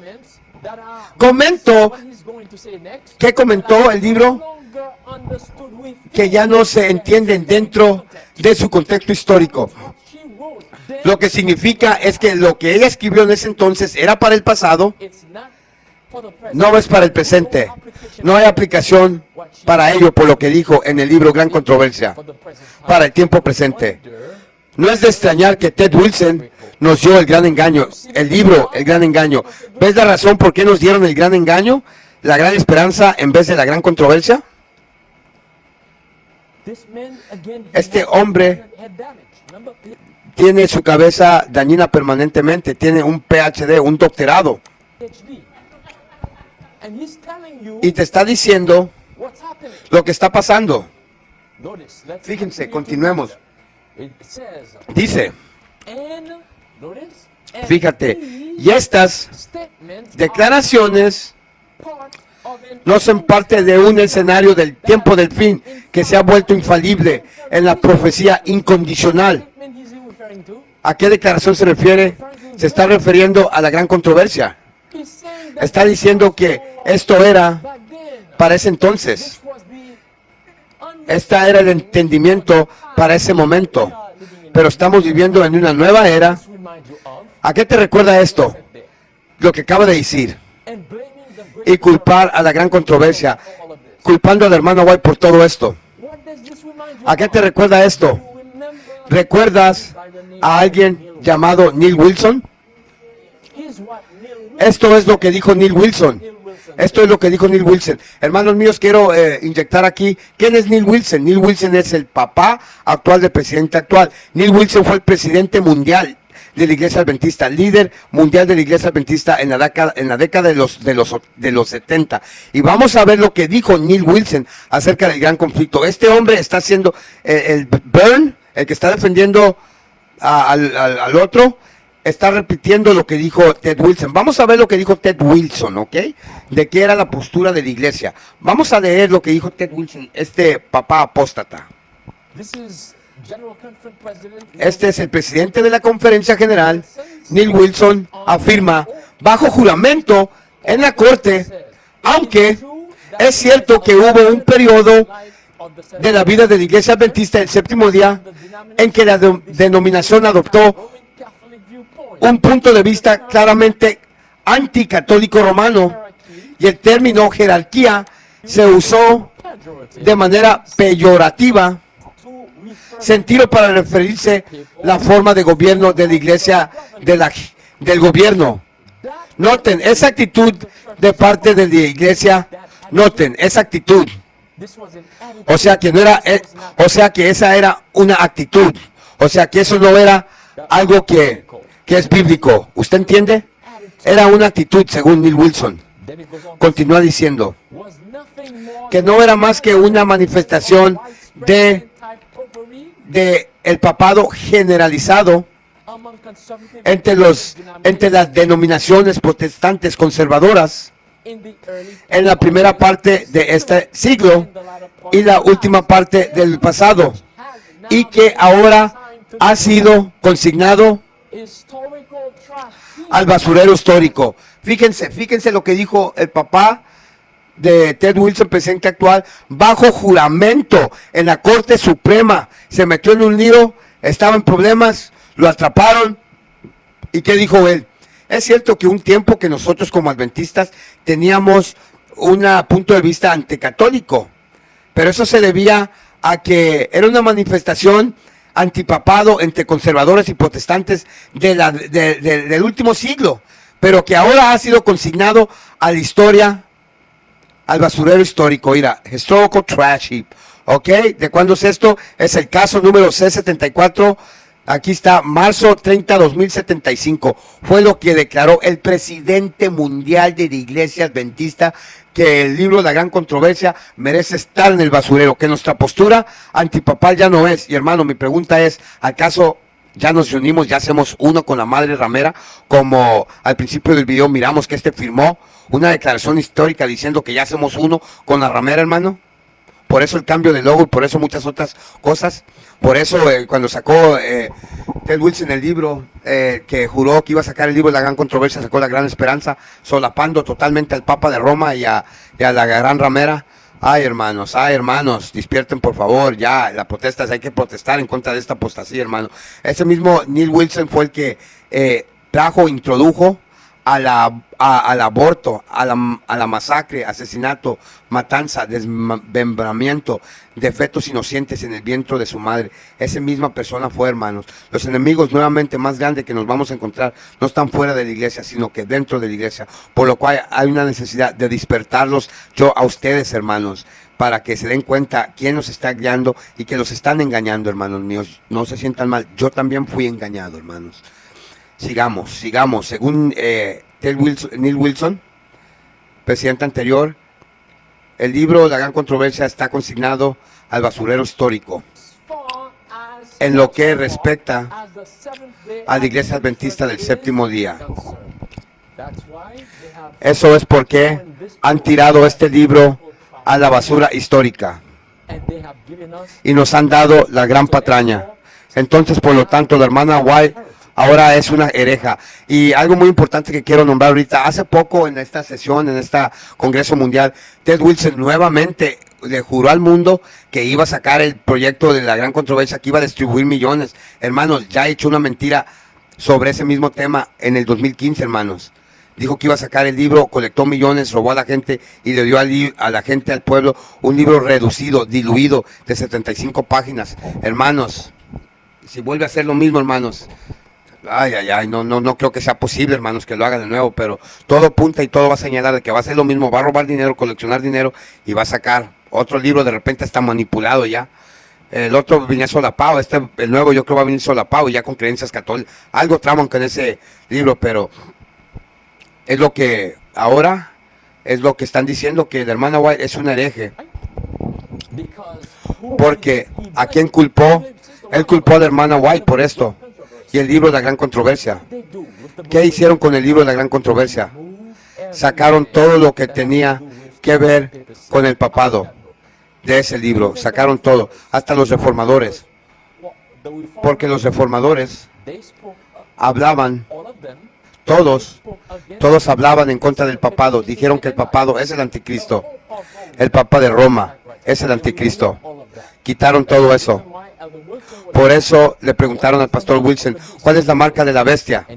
¿Qué comentó el libro? Que ya no se entienden dentro de su contexto histórico. Lo que significa es que lo que ella escribió en ese entonces era para el pasado, no es para el presente. No hay aplicación para ello por lo que dijo en el libro Gran Controversia, para el tiempo presente. No es de extrañar que Ted Wilson nos dio el gran engaño, el libro El Gran Engaño. ¿Ves la razón por qué nos dieron el gran engaño? La gran esperanza en vez de la gran controversia. Este hombre tiene su cabeza dañina permanentemente, tiene un PhD, un doctorado. Y te está diciendo lo que está pasando. Fíjense, continuemos. Dice, fíjate, y estas declaraciones no son parte de un escenario del tiempo del fin que se ha vuelto infalible en la profecía incondicional. ¿A qué declaración se refiere? Se está refiriendo a la gran controversia. Está diciendo que esto era para ese entonces. Este era el entendimiento para ese momento. Pero estamos viviendo en una nueva era. ¿A qué te recuerda esto? Lo que acaba de decir. Y culpar a la gran controversia, culpando al hermano White por todo esto. ¿A qué te recuerda esto? ¿Recuerdas a alguien llamado Neil Wilson? Esto es lo que dijo Neil Wilson. Esto es lo que dijo Neil Wilson. Hermanos míos, quiero inyectar aquí. ¿Quién es Neil Wilson? Neil Wilson es el papá actual del presidente actual. Neil Wilson fue el presidente mundial de la Iglesia Adventista, líder mundial de la Iglesia Adventista en la década de los 70. Y vamos a ver lo que dijo Neil Wilson acerca del gran conflicto. Este hombre está haciendo el Byrne, el que está defendiendo al otro, está repitiendo lo que dijo Ted Wilson. Vamos a ver lo que dijo Ted Wilson, ¿ok? De qué era la postura de la iglesia. Vamos a leer lo que dijo Ted Wilson, este papá apóstata. Este es el presidente de la conferencia general. Neil Wilson afirma bajo juramento en la corte, aunque es cierto que hubo un periodo de la vida de la iglesia adventista el séptimo día en que la denominación adoptó un punto de vista claramente anticatólico romano, y el término jerarquía se usó de manera peyorativa, sentido para referirse la forma de gobierno de la iglesia, del gobierno. Noten esa actitud de parte de la iglesia, noten esa actitud. O sea que no era, o sea que esa era una actitud, o sea que eso no era algo que es bíblico. ¿Usted entiende? Era una actitud, según Neil Wilson. Continúa diciendo que no era más que una manifestación de el papado generalizado entre las denominaciones protestantes conservadoras en la primera parte de este siglo y la última parte del pasado, y que ahora ha sido consignado al basurero histórico. Fíjense lo que dijo el papá de Ted Wilson, presidente actual, bajo juramento en la Corte Suprema. Se metió en un lío, estaba en problemas, lo atraparon. ¿Y qué dijo él? Es cierto que un tiempo que nosotros como adventistas teníamos un punto de vista anticatólico, pero eso se debía a que era una manifestación antipapado entre conservadores y protestantes del último siglo, pero que ahora ha sido consignado a la historia, al basurero histórico. Mira, historical trash heap, ¿ok? ¿De cuándo es esto? Es el caso número C74. Aquí está, marzo 30, 2075. Fue lo que declaró el presidente mundial de la iglesia adventista, que el libro de la gran controversia merece estar en el basurero, que nuestra postura antipapal ya no es. Y hermano, mi pregunta es, ¿acaso ya nos unimos, ya hacemos uno con la madre ramera? Como al principio del video miramos que firmó una declaración histórica diciendo que ya hacemos uno con la ramera, hermano. Por eso el cambio de logo y por eso muchas otras cosas. Por eso cuando sacó Ted Wilson el libro, que juró que iba a sacar el libro de la gran controversia, sacó La Gran Esperanza, solapando totalmente al Papa de Roma y a la gran ramera. Ay hermanos, despierten por favor, ya, la protesta, hay que protestar en contra de esta apostasía, hermano. Ese mismo Neil Wilson fue el que introdujo al aborto, a la masacre, asesinato, matanza, desmembramiento de fetos inocentes en el vientre de su madre. Esa misma persona fue, hermanos. Los enemigos nuevamente más grandes que nos vamos a encontrar no están fuera de la iglesia, sino que dentro de la iglesia, por lo cual hay una necesidad de despertarlos a ustedes, hermanos, para que se den cuenta quién nos está guiando y que los están engañando, hermanos míos. No se sientan mal, yo también fui engañado, hermanos. Sigamos. Según Neil Wilson, presidente anterior, el libro de la gran controversia está consignado al basurero histórico en lo que respecta a la iglesia adventista del séptimo día. Eso es porque han tirado este libro a la basura histórica y nos han dado la gran patraña. Entonces, por lo tanto, la hermana White ahora es una hereja. Y algo muy importante que quiero nombrar ahorita, hace poco en esta sesión, en este Congreso Mundial, Ted Wilson nuevamente le juró al mundo que iba a sacar el proyecto de la gran controversia, que iba a distribuir millones. Hermanos, ya ha hecho una mentira sobre ese mismo tema en el 2015, hermanos. Dijo que iba a sacar el libro, colectó millones, robó a la gente y le dio a la gente, al pueblo, un libro reducido, diluido, de 75 páginas. Hermanos, si vuelve a hacer lo mismo, hermanos, no creo que sea posible, hermanos, que lo haga de nuevo, pero todo apunta y todo va a señalar de que va a hacer lo mismo, va a robar dinero, coleccionar dinero y va a sacar otro libro. De repente está manipulado ya. El otro viene solapado, el nuevo yo creo va a venir solapado y ya con creencias católicas. Algo traman con ese libro, pero es lo que ahora es lo que están diciendo, que la hermana White es un hereje. Porque ¿a quién culpó? Él culpó a la hermana White por esto. Y el libro de la gran controversia. ¿Qué hicieron con el libro de la gran controversia? Sacaron todo lo que tenía que ver con el papado de ese libro. Sacaron todo, hasta los reformadores. Porque los reformadores hablaban, todos hablaban en contra del papado. Dijeron que el papado es el anticristo. El papa de Roma es el anticristo. Quitaron todo eso. Por eso le preguntaron al pastor Wilson, ¿cuál es la marca de la bestia?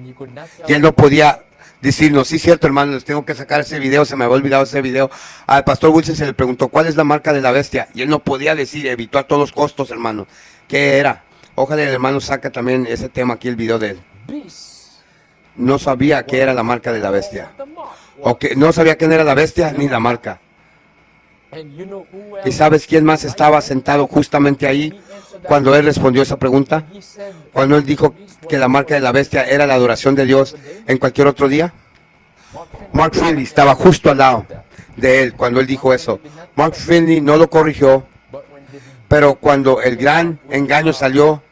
Y él no podía decirnos, sí, cierto, hermano, les tengo que sacar ese video, se me había olvidado ese video. Al pastor Wilson se le preguntó, ¿cuál es la marca de la bestia? Y él no podía decir, evitó a todos costos, hermano. ¿Qué era? Ojalá el hermano saca también ese tema aquí, el video de él. No sabía qué era la marca de la bestia. O que no sabía quién era la bestia ni la marca. ¿Y sabes quién más estaba sentado justamente ahí cuando él respondió esa pregunta? Cuando él dijo que la marca de la bestia era la adoración de Dios en cualquier otro día. Mark Finley estaba justo al lado de él cuando él dijo eso. Mark Finley no lo corrigió, pero cuando el gran engaño salió,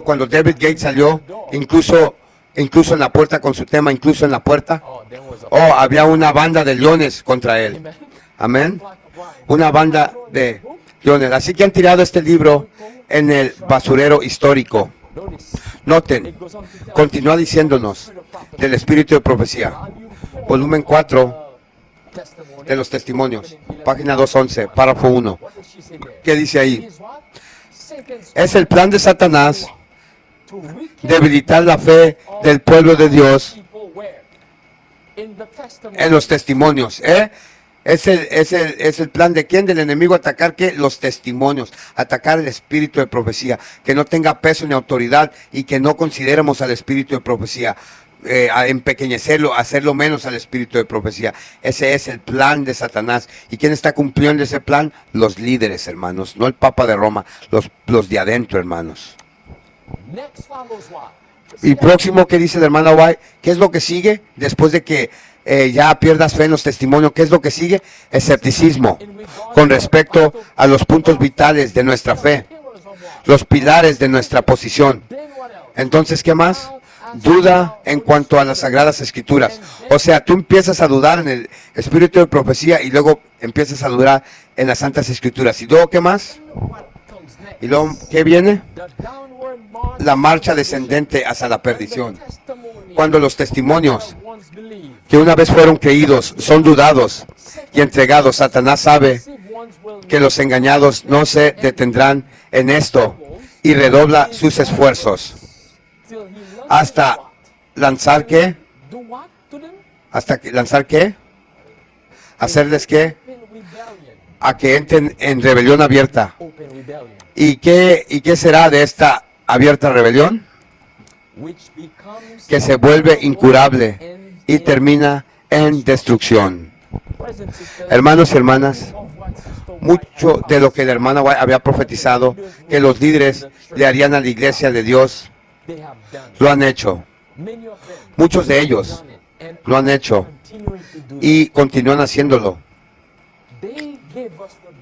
cuando David Gates salió, incluso en la puerta con su tema, incluso en la puerta, había una banda de leones contra él. Amén. Una banda de leones. Así que han tirado este libro en el basurero histórico. Noten, continúa diciéndonos del espíritu de profecía. Volumen 4 de los testimonios. Página 211, párrafo 1. ¿Qué dice ahí? Es el plan de Satanás debilitar la fe del pueblo de Dios en los testimonios. Es el plan de quién, del enemigo, atacar ¿qué? Los testimonios, atacar el espíritu de profecía, que no tenga peso ni autoridad y que no consideremos al espíritu de profecía, a empequeñecerlo, hacerlo menos al espíritu de profecía. Ese es el plan de Satanás. ¿Y quién está cumpliendo ese plan? Los líderes, hermanos, no el Papa de Roma, los de adentro, hermanos. Y próximo, ¿qué dice la hermana White? ¿Qué es lo que sigue después de que ya pierdas fe en los testimonios? ¿Qué es lo que sigue? Escepticismo con respecto a los puntos vitales de nuestra fe, los pilares de nuestra posición. Entonces, ¿qué más? Duda en cuanto a las Sagradas Escrituras. O sea, tú empiezas a dudar en el espíritu de profecía y luego empiezas a dudar en las Santas Escrituras. ¿Y luego qué más? ¿Y luego qué viene? La marcha descendente hacia la perdición. Cuando los testimonios que una vez fueron creídos son dudados y entregados, Satanás sabe que los engañados no se detendrán en esto y redobla sus esfuerzos hasta lanzar ¿qué? ¿Lanzar qué? ¿Hacerles qué? A que entren en rebelión abierta. ¿Y qué será de esta abierta rebelión? Que se vuelve incurable y termina en destrucción. Hermanos y hermanas, mucho de lo que la hermana White había profetizado que los líderes le harían a la iglesia de Dios, lo han hecho. Muchos de ellos lo han hecho y continúan haciéndolo.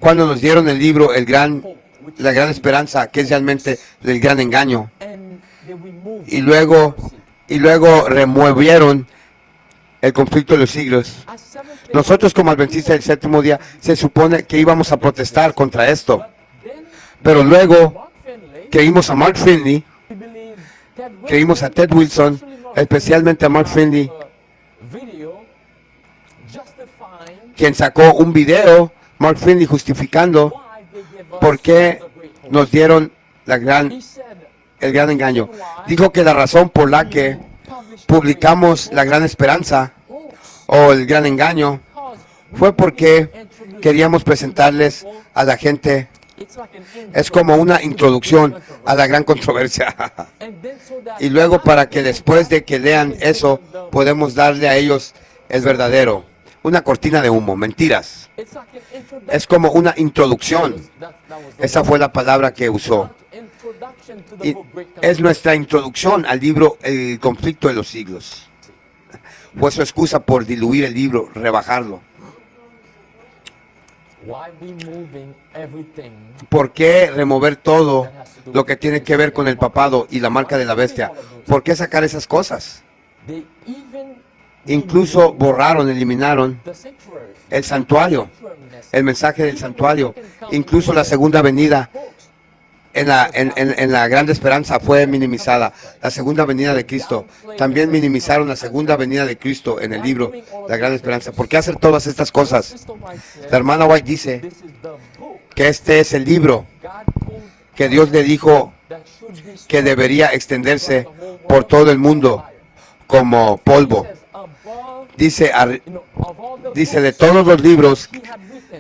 Cuando nos dieron el libro, la gran esperanza, que es realmente el gran engaño, y luego removieron el conflicto de los siglos. Nosotros como adventistas del séptimo día se supone que íbamos a protestar contra esto, pero luego creímos a Mark Finley, creímos a Ted Wilson, especialmente a Mark Finley, quien sacó un video, Mark Finley, justificando por qué nos dieron el gran engaño. Dijo que la razón por la que publicamos la gran esperanza o el gran engaño fue porque queríamos presentarles a la gente. Es como una introducción a la gran controversia. Y luego para que después de que lean eso, podemos darle a ellos el verdadero. Una cortina de humo, mentiras. Es como una introducción. Esa fue la palabra que usó. Y es nuestra introducción al libro El conflicto de los siglos. Fue su excusa por diluir el libro, rebajarlo. ¿Por qué remover todo lo que tiene que ver con el papado y la marca de la bestia? ¿Por qué sacar esas cosas? Incluso borraron, eliminaron el santuario, el mensaje del santuario, incluso la segunda venida en la gran esperanza fue minimizada. La segunda venida de Cristo, también minimizaron la segunda venida de Cristo en el libro La Gran Esperanza. ¿Por qué hacer todas estas cosas? La hermana White dice que este es el libro que Dios le dijo que debería extenderse por todo el mundo como polvo. Dice, dice de todos los libros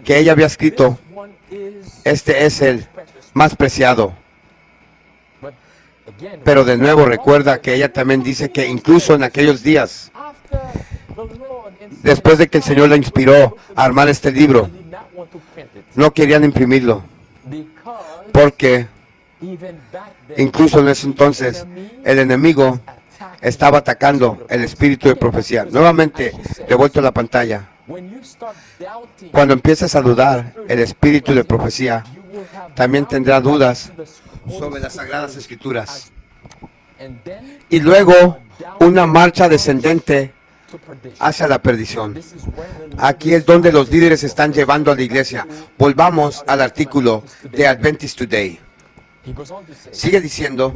que ella había escrito, este es el más preciado. Pero de nuevo recuerda que ella también dice que incluso en aquellos días, después de que el Señor la inspiró a armar este libro, no querían imprimirlo, porque incluso en ese entonces el enemigo estaba atacando el espíritu de profecía. Nuevamente, de vuelta a la pantalla. Cuando empiezas a dudar el espíritu de profecía, también tendrá dudas sobre las Sagradas Escrituras. Y luego, una marcha descendente hacia la perdición. Aquí es donde los líderes están llevando a la iglesia. Volvamos al artículo de Adventist Today. Sigue diciendo,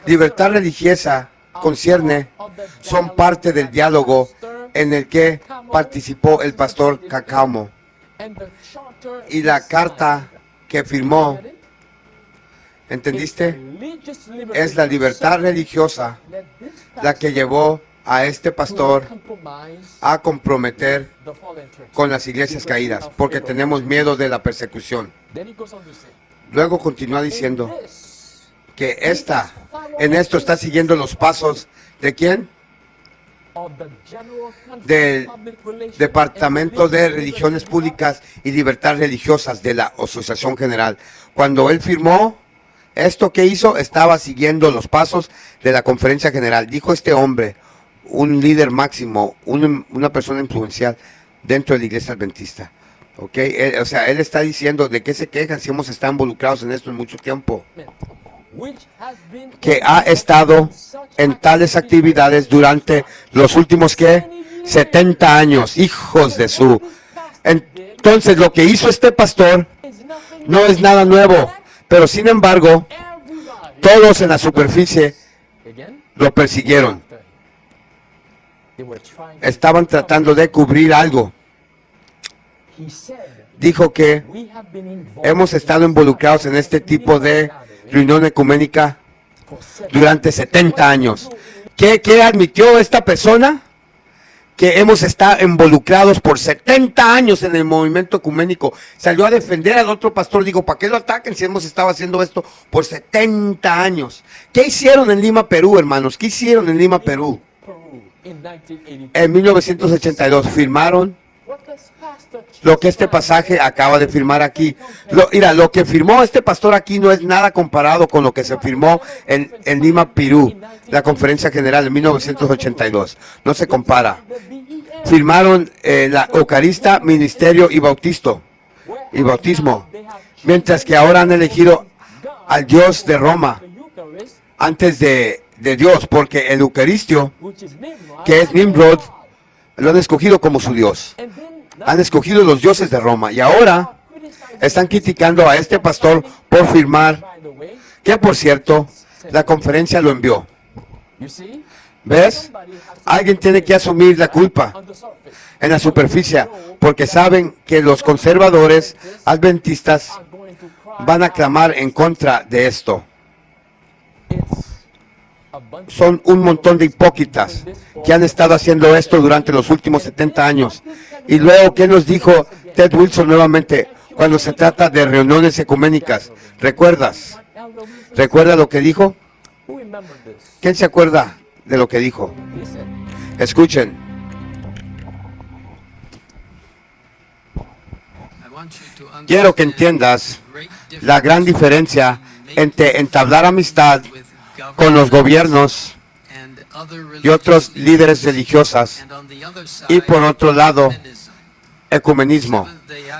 libertad religiosa concierne, son parte del diálogo en el que participó el pastor Cacamo. Y la carta que firmó, ¿entendiste? Es la libertad religiosa la que llevó a este pastor a comprometer con las iglesias caídas, porque tenemos miedo de la persecución. Luego continúa diciendo que en esto está siguiendo los pasos ¿de quién? Del Departamento de Religiones Públicas y Libertad Religiosas de la Asociación General. Cuando él firmó esto que hizo, estaba siguiendo los pasos de la Conferencia General. Dijo este hombre, un líder máximo, una persona influencial dentro de la iglesia adventista. Okay, él está diciendo de qué se quejan si hemos estado involucrados en esto en mucho tiempo, que ha estado en tales actividades durante los últimos 70 años, hijos de su. Entonces lo que hizo este pastor no es nada nuevo, pero sin embargo todos en la superficie lo persiguieron, estaban tratando de cubrir algo. Dijo que hemos estado involucrados en este tipo de reunión ecuménica durante 70 años. ¿Qué admitió esta persona? Que hemos estado involucrados por 70 años en el movimiento ecuménico. Salió a defender al otro pastor. Digo, ¿para qué lo ataquen si hemos estado haciendo esto por 70 años? ¿Qué hicieron en Lima, Perú, hermanos? ¿Qué hicieron en Lima, Perú? En 1982 firmaron lo que este pasaje acaba de firmar aquí. Mira, lo que firmó este pastor aquí no es nada comparado con lo que se firmó en Lima, Perú, la Conferencia General en 1982. No se compara. Firmaron la Eucarista, Ministerio y Bautismo, mientras que ahora han elegido al Dios de Roma antes de Dios, porque el Eucaristio, que es Nimrod, lo han escogido como su Dios. Han escogido los dioses de Roma y ahora están criticando a este pastor por firmar, que por cierto, la conferencia lo envió. ¿Ves? Alguien tiene que asumir la culpa en la superficie, porque saben que los conservadores adventistas van a clamar en contra de esto. Son un montón de hipócritas que han estado haciendo esto durante los últimos 70 años. Y luego, ¿qué nos dijo Ted Wilson nuevamente cuando se trata de reuniones ecuménicas? ¿Recuerdas? ¿Recuerda lo que dijo? ¿Quién se acuerda de lo que dijo? Escuchen. Quiero que entiendas la gran diferencia entre entablar amistad con los gobiernos y otros líderes religiosas y por otro lado ecumenismo.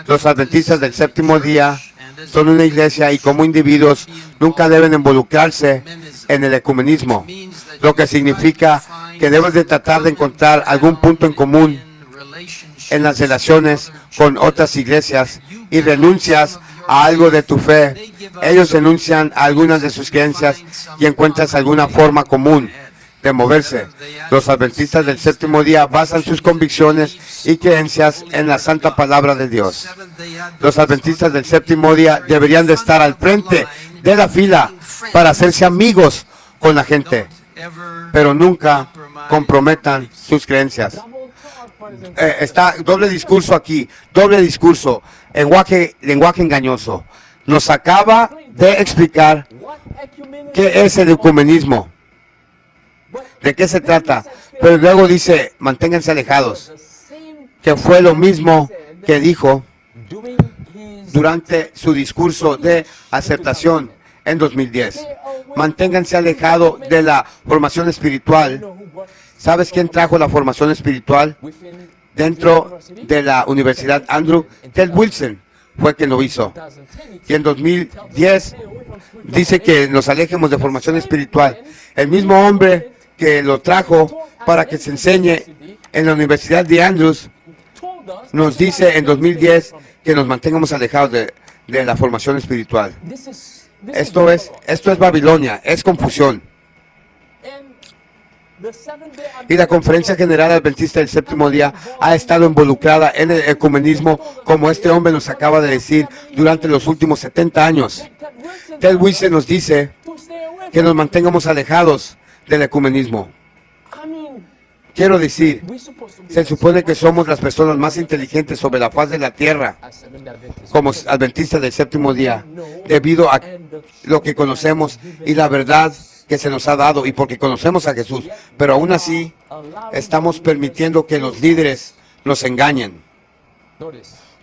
Los adventistas del séptimo día son una iglesia y como individuos nunca deben involucrarse en el ecumenismo, lo que significa que debes de tratar de encontrar algún punto en común en las relaciones con otras iglesias y renuncias a algo de tu fe. Ellos renuncian a algunas de sus creencias y encuentras alguna forma común de moverse. Los adventistas del séptimo día basan sus convicciones y creencias en la santa palabra de Dios. Los adventistas del séptimo día deberían de estar al frente de la fila para hacerse amigos con la gente. pero nunca comprometan sus creencias. Está doble discurso aquí, doble discurso, lenguaje engañoso. Nos acaba de explicar qué es el ecumenismo, de qué se trata, pero luego dice, manténganse alejados, que fue lo mismo que dijo durante su discurso de aceptación en 2010. Manténganse alejados de la formación espiritual. ¿Sabes quién trajo la formación espiritual dentro de la Universidad Andrew? Ted Wilson fue quien lo hizo. Y en 2010 dice que nos alejemos de formación espiritual. El mismo hombre que lo trajo para que se enseñe en la Universidad de Andrews nos dice en 2010 que nos mantengamos alejados de la formación espiritual. Esto es Babilonia, es confusión. Y la Conferencia General Adventista del Séptimo Día ha estado involucrada en el ecumenismo, como este hombre nos acaba de decir, durante los últimos 70 años. Ted Wilson nos dice que nos mantengamos alejados del ecumenismo. Quiero decir, se supone que somos las personas más inteligentes sobre la faz de la tierra, como adventistas del Séptimo Día, debido a lo que conocemos y la verdad que se nos ha dado y porque conocemos a Jesús, pero aún así estamos permitiendo que los líderes nos engañen.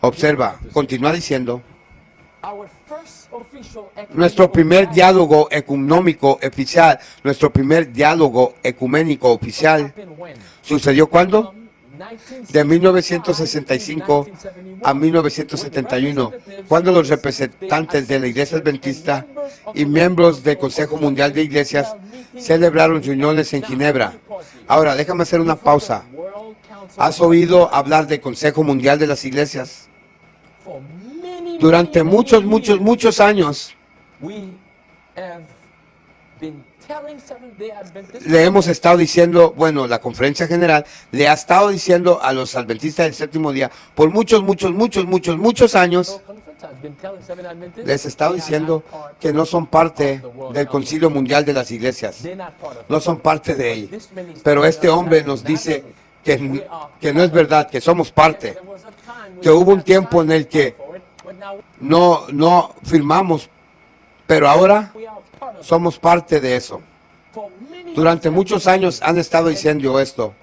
Observa, continúa diciendo, nuestro primer diálogo económico oficial, nuestro primer diálogo ecuménico oficial, ¿sucedió cuándo? De 1965 a 1971, cuando los representantes de la Iglesia Adventista y miembros del Consejo Mundial de Iglesias celebraron reuniones en Ginebra. Ahora, déjame hacer una pausa. ¿Has oído hablar del Consejo Mundial de las Iglesias? Durante muchos años le hemos estado diciendo, bueno, la Conferencia General le ha estado diciendo a los adventistas del Séptimo Día por muchos años, les he estado diciendo que no son parte del Concilio Mundial de las Iglesias, no son parte de él. Pero este hombre nos dice que no es verdad, que somos parte, que hubo un tiempo en el que no firmamos, pero ahora somos parte de eso. Durante muchos años han estado diciendo esto.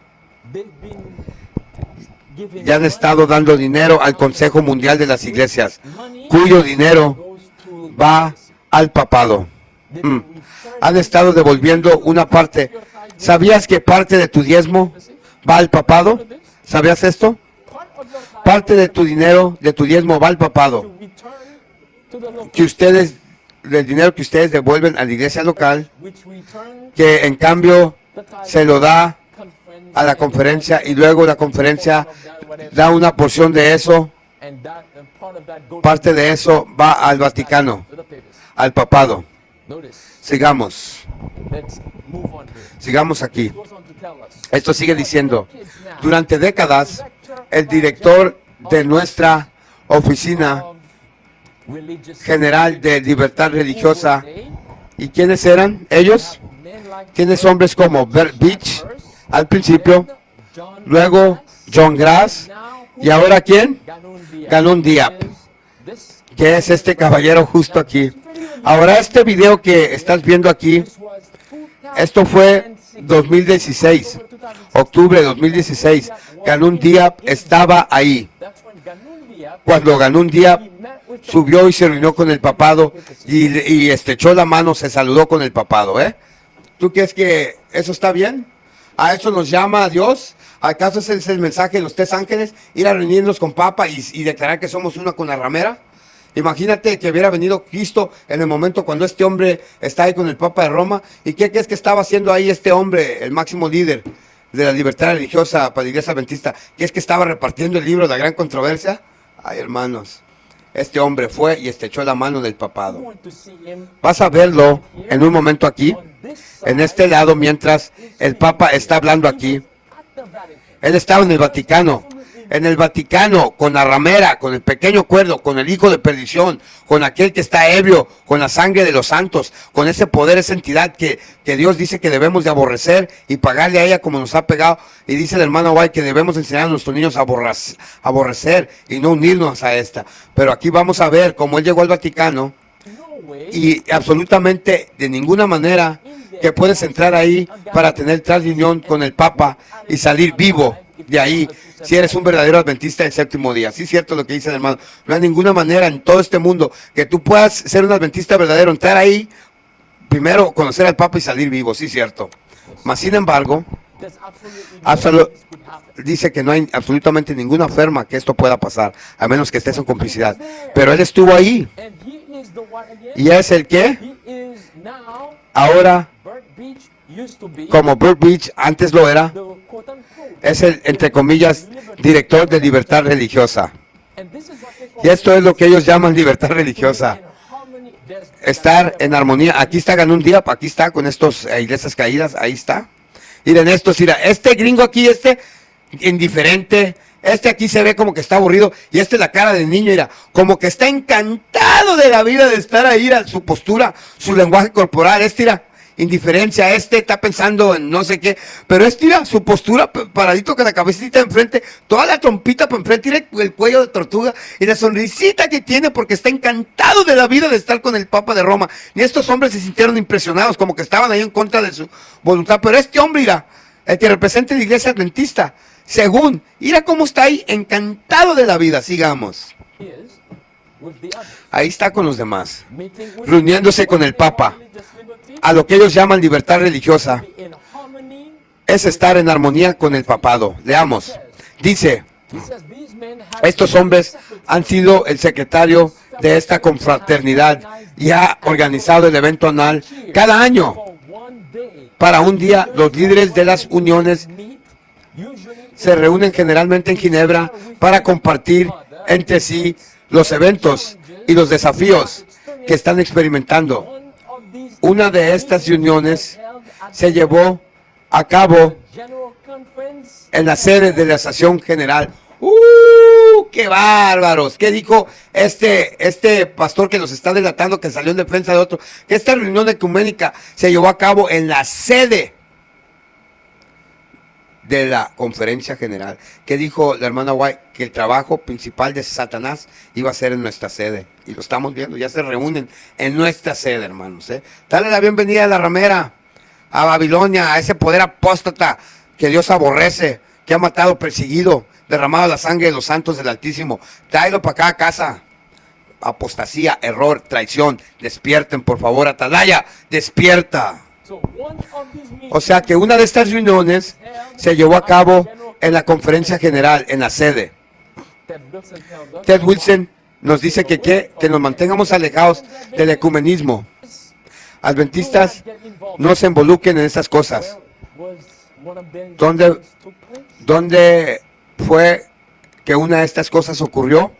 Y han estado dando dinero al Consejo Mundial de las Iglesias, cuyo dinero va al papado. Han estado devolviendo una parte. ¿Sabías que parte de tu diezmo va al papado? ¿Sabías esto? Parte de tu dinero, de tu diezmo va al papado. El dinero que ustedes devuelven a la iglesia local, que en cambio se lo da a la conferencia y luego la conferencia da una porción de eso, parte de eso va al Vaticano, al papado. Sigamos aquí. Esto sigue diciendo, durante décadas, el director de nuestra oficina general de libertad religiosa, ¿y quiénes eran ellos? Tienes hombres como Bert Beach al principio, luego John Grass, y ahora ¿quién? Ganun Diap, que es este caballero justo aquí. Ahora este video que estás viendo aquí, esto fue 2016, octubre de Ganun Diap estaba ahí. Cuando Ganun Diap subió y se reunió con el papado y estrechó la mano, se saludó con el papado, ¿eh? ¿Tú crees que eso está bien? ¿A eso nos llama Dios? ¿Acaso ese es el mensaje de los tres ángeles? Ir a reunirnos con Papa y declarar que somos una con la ramera. Imagínate que hubiera venido Cristo en el momento cuando este hombre está ahí con el Papa de Roma. ¿Y qué crees que estaba haciendo ahí este hombre, el máximo líder de la libertad religiosa para la Iglesia Adventista? ¿Qué es que estaba repartiendo el libro de la gran controversia? Ay, hermanos, este hombre fue y estrechó la mano del papado. Vas a verlo en un momento aquí, en este lado, mientras el Papa está hablando aquí. Él estaba en el Vaticano en el Vaticano, con la ramera, con el pequeño cuerdo, con el hijo de perdición, con aquel que está ebrio, con la sangre de los santos, con ese poder, esa entidad que Dios dice que debemos de aborrecer y pagarle a ella como nos ha pegado. Y dice el hermano White que debemos enseñar a nuestros niños a aborrecer y no unirnos a esta. Pero aquí vamos a ver cómo él llegó al Vaticano y absolutamente de ninguna manera que puedes entrar ahí para tener transunión con el Papa y salir vivo de ahí, si eres un verdadero adventista del séptimo día. Sí es cierto lo que dice el hermano. No hay ninguna manera en todo este mundo que tú puedas ser un adventista verdadero, entrar ahí, primero conocer al Papa y salir vivo. Sí es cierto. Mas sin embargo, dice que no hay absolutamente ninguna forma que esto pueda pasar, a menos que estés en complicidad. Pero él estuvo ahí. ¿Y es el qué? Ahora, como Burt Beach antes lo era, es el, entre comillas, director de libertad religiosa. Y esto es lo que ellos llaman libertad religiosa. Estar en armonía. Aquí está Ganun Diap, aquí está con estos iglesias caídas, ahí está. Miren estos, mira, este gringo aquí, este indiferente, este aquí se ve como que está aburrido, y este la cara del niño, mira, como que está encantado de la vida de estar ahí, mira, su postura, su lenguaje corporal, este, mira, indiferencia, este está pensando en no sé qué, pero este, mira, su postura paradito con la cabecita enfrente, toda la trompita para enfrente, mira el cuello de tortuga y la sonrisita que tiene porque está encantado de la vida de estar con el Papa de Roma. Y estos hombres se sintieron impresionados, como que estaban ahí en contra de su voluntad, pero este hombre, mira, el que representa la iglesia adventista, según, mira cómo está ahí, encantado de la vida. Sigamos. Ahí está con los demás, reuniéndose con el Papa. A lo que ellos llaman libertad religiosa es estar en armonía con el papado. Leamos. Dice, estos hombres han sido el secretario de esta confraternidad y ha organizado el evento anual cada año. Para un día, los líderes de las uniones se reúnen generalmente en Ginebra para compartir entre sí los eventos y los desafíos que están experimentando. Una de estas reuniones se llevó a cabo en la sede de la Asociación General. ¡Qué bárbaros! ¿Qué dijo este pastor que nos está delatando, que salió en defensa de otro? Que esta reunión ecuménica se llevó a cabo en la sede de la conferencia general. ¿Qué dijo la hermana White? Que el trabajo principal de Satanás iba a ser en nuestra sede. Y lo estamos viendo, ya se reúnen en nuestra sede, hermanos. Dale la bienvenida a la ramera, a Babilonia, a ese poder apóstata que Dios aborrece, que ha matado, perseguido, derramado la sangre de los santos del Altísimo. Tráelo para acá a casa. Apostasía, error, traición. Despierten, por favor, Atalaya, despierta. O sea que una de estas reuniones se llevó a cabo en la conferencia general, en la sede. Ted Wilson nos dice que nos mantengamos alejados del ecumenismo. Adventistas no se involucren en estas cosas. ¿Dónde fue que una de estas cosas ocurrió?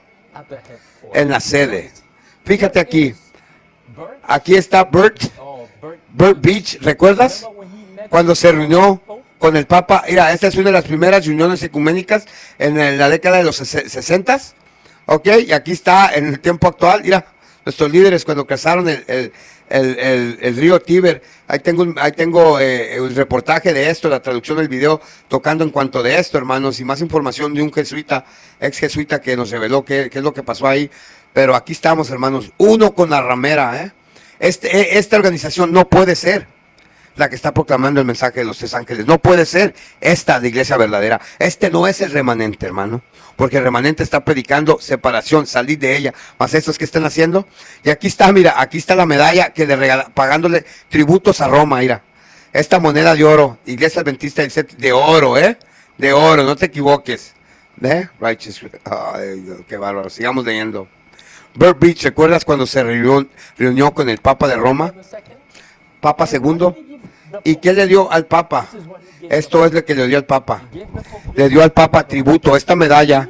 En la sede. Fíjate aquí. Aquí está Burt Beach, ¿recuerdas? Cuando se reunió con el Papa. Mira, esta es una de las primeras reuniones ecuménicas en la década de los 60. Ok, y aquí está en el tiempo actual. Mira, nuestros líderes cuando cruzaron el río Tíber. Ahí tengo el reportaje de esto, la traducción del video, tocando en cuanto de esto, hermanos, y más información de un jesuita, ex jesuita, que nos reveló qué es lo que pasó ahí. Pero aquí estamos, hermanos, uno con la ramera. Esta organización no puede ser la que está proclamando el mensaje de los tres ángeles. No puede ser esta de iglesia verdadera. Este no es el remanente, hermano. Porque el remanente está predicando separación, salir de ella. Más estos que están haciendo. Y aquí está, mira, aquí está la medalla que le regala, pagándole tributos a Roma, mira. Esta moneda de oro, iglesia adventista de oro, de oro, no te equivoques. Righteous. Ay, qué bárbaro. Sigamos leyendo. Burt Beach, ¿recuerdas cuando se reunió con el Papa de Roma? Papa II. ¿Y qué le dio al Papa? Esto es lo que le dio al Papa. Le dio al Papa tributo, esta medalla.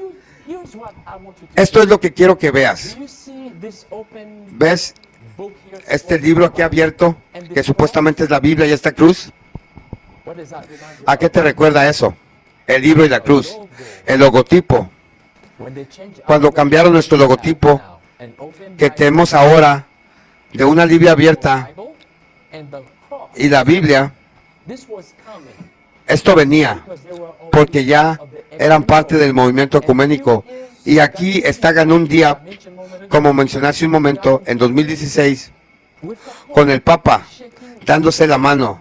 Esto es lo que quiero que veas. ¿Ves este libro aquí abierto, que supuestamente es la Biblia y esta cruz? ¿A qué te recuerda eso? el libro y la cruz, el logotipo. Cuando cambiaron nuestro logotipo, que tenemos ahora, de una Biblia abierta y la Biblia, esto venía porque ya eran parte del movimiento ecuménico. Y aquí está Ganun Diap, como mencioné hace un momento, en 2016, con el Papa, dándose la mano.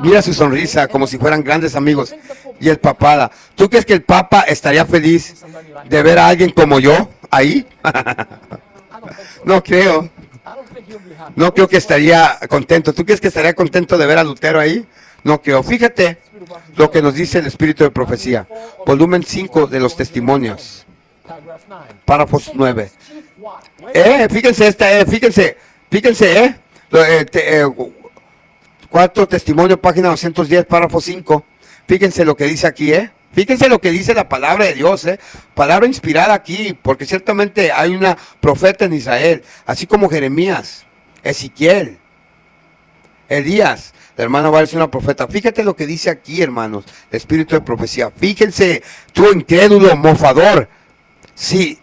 Mira su sonrisa, como si fueran grandes amigos. Y el Papada. ¿Tú crees que el Papa estaría feliz de ver a alguien como yo ahí? No creo. No creo que estaría contento. ¿Tú crees que estaría contento de ver a Lutero ahí? No creo. Fíjate lo que nos dice el Espíritu de Profecía. Volumen 5 de los Testimonios. Párrafos 9. Fíjense, fíjense, Cuarto Testimonio, página 210, párrafo 5. Fíjense lo que dice aquí, Fíjense lo que dice la palabra de Dios, Palabra inspirada aquí, porque ciertamente hay una profeta en Israel, así como Jeremías, Ezequiel, Elías. La hermana va a ser una profeta. Fíjate lo que dice aquí, hermanos, el Espíritu de Profecía. Fíjense, tú incrédulo, mofador. Sí,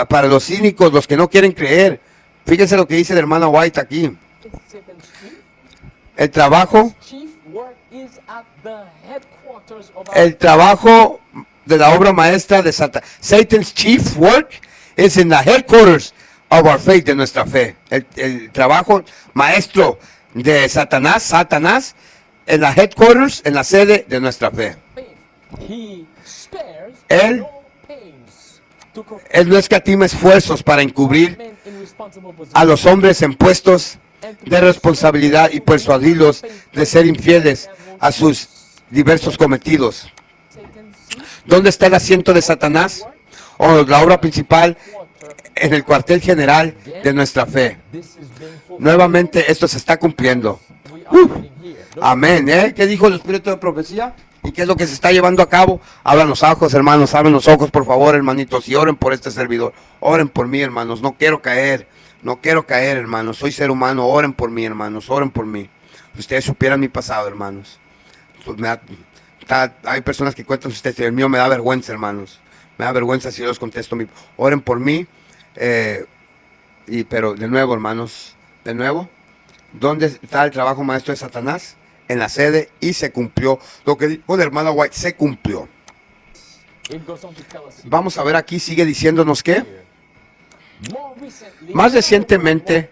para los cínicos, los que no quieren creer. Fíjense lo que dice la hermana White aquí. El trabajo de la obra maestra de Satan. Satan's chief work is in the headquarters of our faith, de nuestra fe. El trabajo maestro de Satanás en la headquarters, en la sede de nuestra fe. Él no escatima esfuerzos para encubrir a los hombres en puestos de responsabilidad y persuadirlos de ser infieles a sus diversos cometidos. ¿Dónde está el asiento de Satanás? O la obra principal, en el cuartel general de nuestra fe. Nuevamente esto se está cumpliendo. Amén. ¿Qué dijo el Espíritu de Profecía? ¿Y qué es lo que se está llevando a cabo? Abran los ojos, hermanos, abran los ojos, por favor, hermanitos, y oren por este servidor. Oren por mí, hermanos, no quiero caer, hermanos, soy ser humano, oren por mí, hermanos, oren por mí. Si ustedes supieran mi pasado, hermanos. Pues hay personas que cuentan sus testimonios, el mío me da vergüenza, hermanos. Me da vergüenza si yo los contesto. Oren por mí, pero de nuevo, hermanos, ¿dónde está el trabajo maestro de Satanás? En la sede, y se cumplió. Lo que dijo la hermana White, se cumplió. Vamos a ver aquí, sigue diciéndonos que más recientemente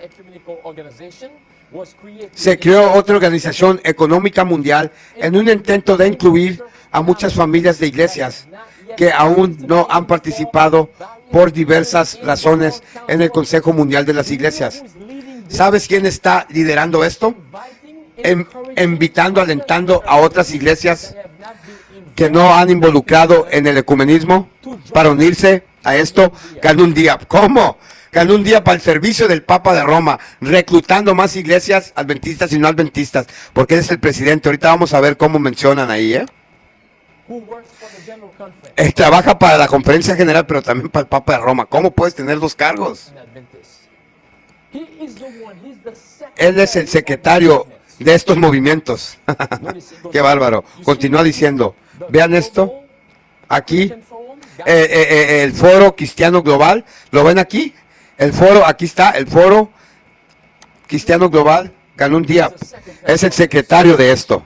se creó otra organización económica mundial en un intento de incluir a muchas familias de iglesias que aún no han participado por diversas razones en el Consejo Mundial de las Iglesias. ¿Sabes quién está liderando esto? Invitando, alentando a otras iglesias que no han involucrado en el ecumenismo para unirse a esto. Ganun Diap. ¿Cómo? Ganun Diap para el servicio del Papa de Roma, reclutando más iglesias adventistas y no adventistas, porque él es el presidente. Ahorita vamos a ver cómo mencionan ahí, Él trabaja para la conferencia general, pero también para el Papa de Roma. ¿Cómo puedes tener dos cargos? Él es el secretario de estos movimientos. Qué bárbaro. Continúa diciendo, vean esto, aquí, el Foro Cristiano Global, ¿lo ven aquí? El foro, aquí está, el Foro Cristiano Global, Ganun Diap, es el secretario de esto.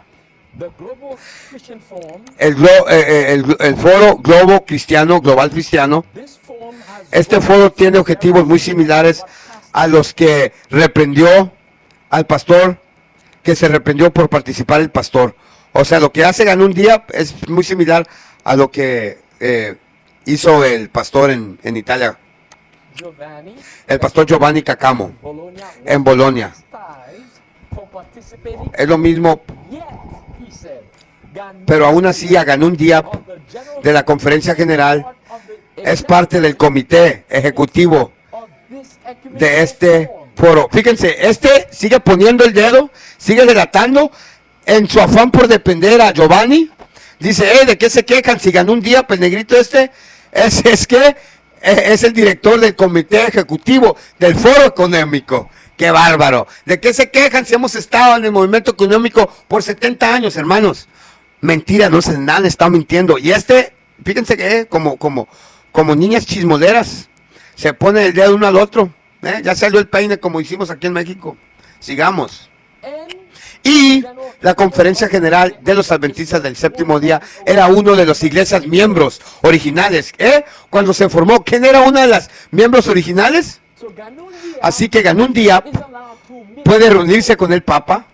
El Foro Globo Cristiano, Global Cristiano, este foro tiene objetivos muy similares a los que reprendió al pastor, que se reprendió por participar el pastor. O sea, lo que hace Ganun Diap es muy similar a lo que hizo el pastor en Italia, el pastor Giovanni Cacamo, en Bolonia. Es lo mismo, pero aún así a Ganun Diap de la conferencia general es parte del comité ejecutivo de este foro. Fíjense, sigue poniendo el dedo, sigue delatando en su afán por depender a Giovanni. Dice, ¿de qué se quejan? Si Ganun Diap, el negrito es el director del comité ejecutivo del foro económico. ¡Qué bárbaro! ¿De qué se quejan si hemos estado en el movimiento económico por 70 años, hermanos? Mentira, no se han estado mintiendo. Y fíjense que como niñas chismoleras, se pone el dedo uno al otro. Ya salió el peine como hicimos aquí en México. Sigamos. Y la Conferencia General de los Adventistas del Séptimo Día era uno de las iglesias miembros originales. Cuando se formó, ¿quién era una de las miembros originales? Así que Ganun Diap puede reunirse con el Papa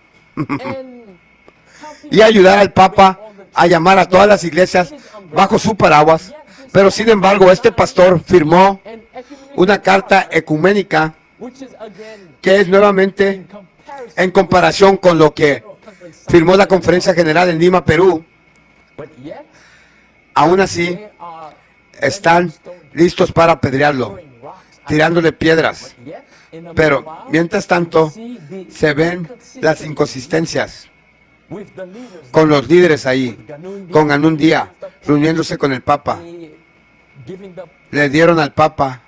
y ayudar al Papa a llamar a todas las iglesias bajo su paraguas. Pero sin embargo, este pastor firmó una carta ecuménica que es nuevamente en comparación con lo que firmó la Conferencia General en Lima, Perú. Aún así, están listos para apedrearlo, tirándole piedras. Pero, mientras tanto, se ven las inconsistencias con los líderes ahí, con Ganun Diap, reuniéndose con el Papa. Le dieron al Papa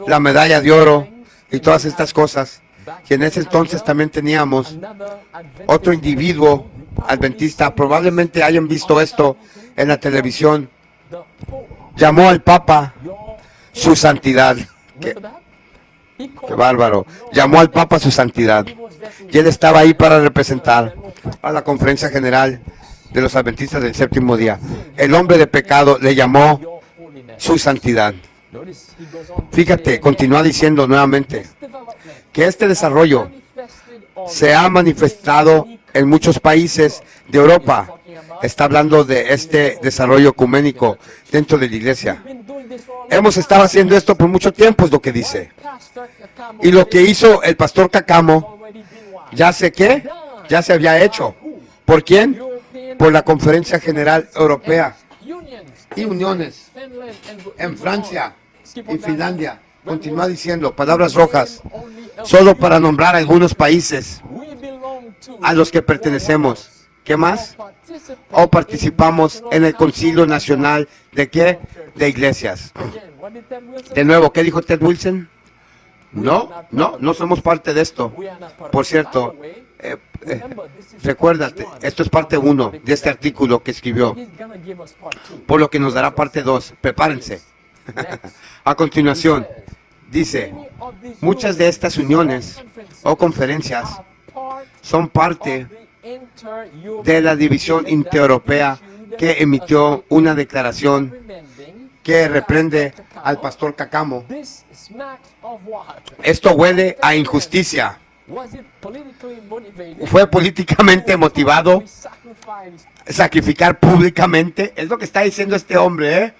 la medalla de oro y todas estas cosas. Y en ese entonces también teníamos otro individuo adventista, probablemente hayan visto esto en la televisión, llamó al Papa su santidad. Qué bárbaro. Llamó al Papa su santidad. Y él estaba ahí para representar a la Conferencia General de los Adventistas del Séptimo Día. El hombre de pecado le llamó su santidad. Fíjate, continúa diciendo nuevamente que este desarrollo se ha manifestado en muchos países de Europa. Está hablando de este desarrollo ecuménico dentro de la iglesia. Hemos estado haciendo esto por mucho tiempo, es lo que dice. Y lo que hizo el pastor Cacamo, ya sé que ya se había hecho. ¿Por quién? Por la Conferencia General Europea y uniones en Francia y Finlandia. Continúa diciendo, palabras rojas, solo para nombrar algunos países a los que pertenecemos. ¿Qué más? O participamos en el Concilio Nacional ¿de qué? De iglesias. De nuevo, ¿qué dijo Ted Wilson? No somos parte de esto. Por cierto, recuérdate, esto es parte 1 de este artículo que escribió, por lo que nos dará parte 2. Prepárense. A continuación, dice, muchas de estas uniones o conferencias son parte de la división intereuropea que emitió una declaración que reprende al pastor Cacamo. Esto huele a injusticia. Fue políticamente motivado sacrificar públicamente. Es lo que está diciendo este hombre,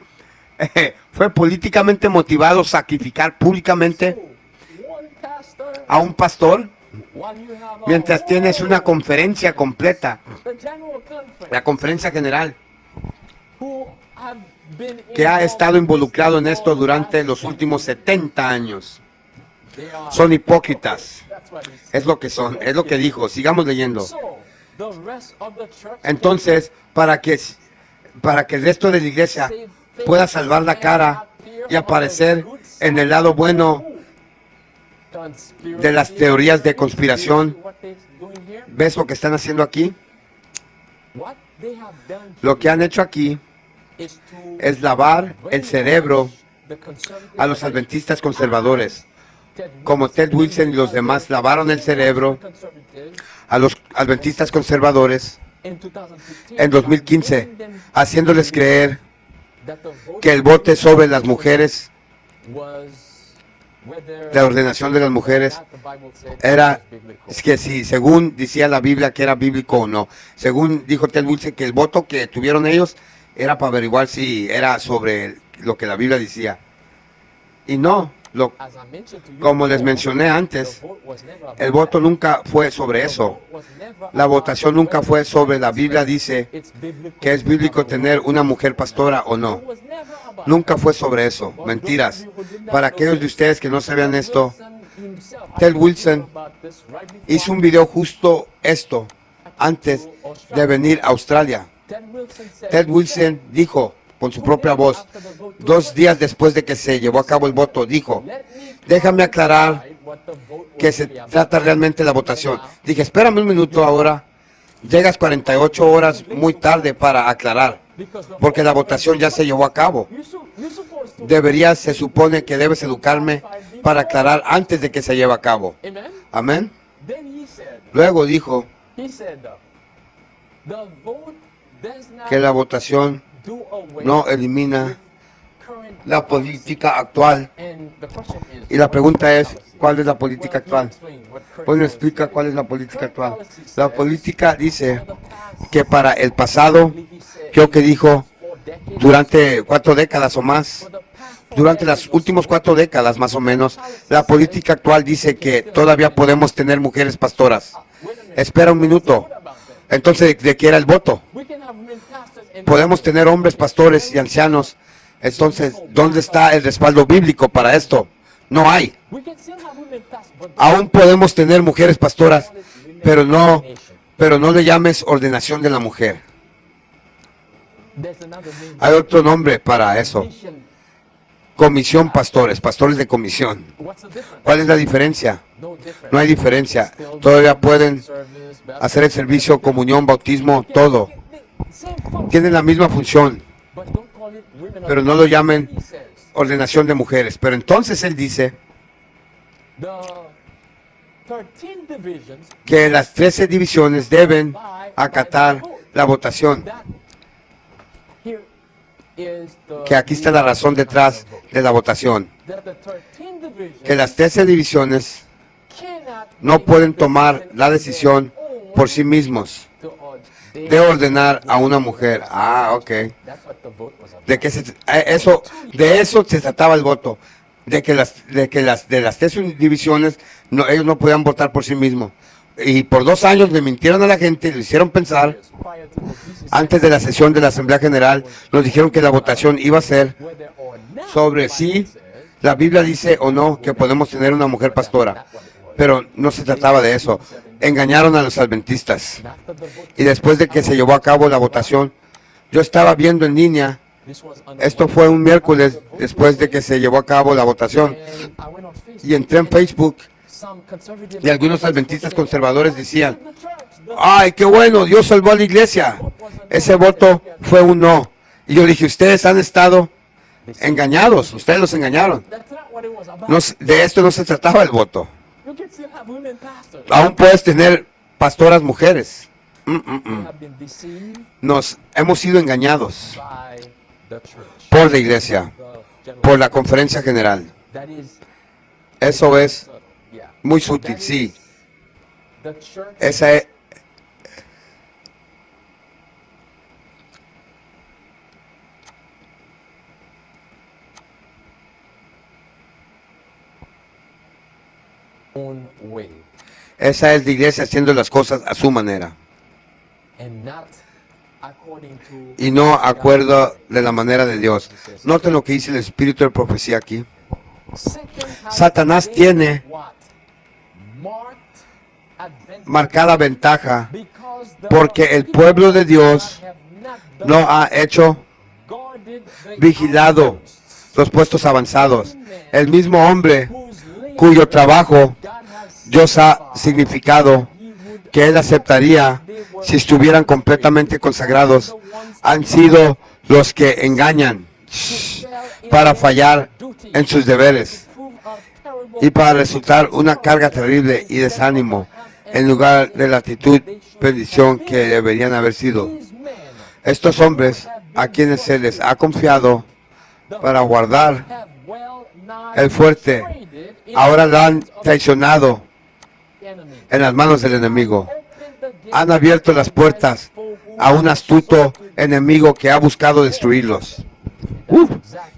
Fue políticamente motivado sacrificar públicamente a un pastor mientras tienes una conferencia completa, la conferencia general, que ha estado involucrado en esto durante los últimos 70 años. Son hipócritas. Es lo que son, es lo que dijo. Sigamos leyendo. Entonces, para que el resto de la iglesia pueda salvar la cara y aparecer en el lado bueno de las teorías de conspiración, ¿ves lo que están haciendo aquí? Lo que han hecho aquí es lavar el cerebro a los adventistas conservadores, como Ted Wilson y los demás lavaron el cerebro a los adventistas conservadores en 2015, haciéndoles creer que el voto sobre las mujeres, la ordenación de las mujeres, era que si según decía la Biblia que era bíblico o no. Según dijo Ted Wilson, que el voto que tuvieron ellos era para averiguar si era sobre lo que la Biblia decía. Y no, como les mencioné antes, el voto nunca fue sobre eso. La votación nunca fue sobre la Biblia dice que es bíblico tener una mujer pastora o no. Nunca fue sobre eso. Mentiras. Para aquellos de ustedes que no sabían esto, Ted Wilson hizo un video justo esto antes de venir a Australia. Ted Wilson dijo con su propia voz, 2 días después de que se llevó a cabo el voto, dijo, déjame aclarar que se trata realmente de la votación. Dije, espérame un minuto ahora, Llegas 48 horas muy tarde para aclarar, porque la votación ya se llevó a cabo. Se supone que debes educarme para aclarar antes de que se lleve a cabo. Amén. Luego dijo que la votación no elimina la política actual. Y la pregunta es, ¿cuál es la política actual? Pues me explica cuál es la política actual. La política dice que para el pasado, creo que dijo, durante 4 décadas o más, durante las últimas 4 décadas más o menos, la política actual dice que todavía podemos tener mujeres pastoras. Espera un minuto. Entonces, ¿de qué era el voto? Podemos tener hombres pastores y ancianos. Entonces, ¿dónde está el respaldo bíblico para esto? No hay. Aún podemos tener mujeres pastoras, pero no le llames ordenación de la mujer. Hay otro nombre para eso. Comisión pastores, pastores de comisión. ¿Cuál es la diferencia? No hay diferencia. Todavía pueden hacer el servicio, comunión, bautismo, todo. Tienen la misma función, pero no lo llamen ordenación de mujeres. Pero entonces él dice que las 13 divisiones deben acatar la votación. Que aquí está la razón detrás de la votación. Que las 13 divisiones no pueden tomar la decisión por sí mismos de ordenar a una mujer. Ok. De eso se trataba el voto. De las 13 divisiones, ellos no podían votar por sí mismos. Y por 2 años le mintieron a la gente, le hicieron pensar. Antes de la sesión de la Asamblea General, nos dijeron que la votación iba a ser sobre si la Biblia dice o no que podemos tener una mujer pastora. Pero no se trataba de eso. Engañaron a los adventistas. Y después de que se llevó a cabo la votación, yo estaba viendo en línea. Esto fue un miércoles después de que se llevó a cabo la votación. Y entré en Facebook. Y algunos adventistas conservadores decían, ¡ay, qué bueno! Dios salvó a la iglesia. Ese voto fue un no. Y yo dije, ustedes han estado engañados. Ustedes los engañaron. De esto no se trataba el voto. Aún puedes tener pastoras mujeres. Hemos sido engañados por la iglesia, por la conferencia general. Eso es muy sutil, sí. Esa es. Esa es la iglesia haciendo las cosas a su manera. Y no acuerdo de la manera de Dios. Noten lo que dice el espíritu de profecía aquí. Satanás tiene marcada ventaja porque el pueblo de Dios no ha hecho vigilado los puestos avanzados. El mismo hombre cuyo trabajo Dios ha significado que él aceptaría si estuvieran completamente consagrados, han sido los que engañan para fallar en sus deberes y para resultar una carga terrible y desánimo en lugar de la actitud bendición que deberían haber sido. Estos hombres a quienes se les ha confiado para guardar el fuerte, ahora lo han traicionado en las manos del enemigo. Han abierto las puertas a un astuto enemigo que ha buscado destruirlos.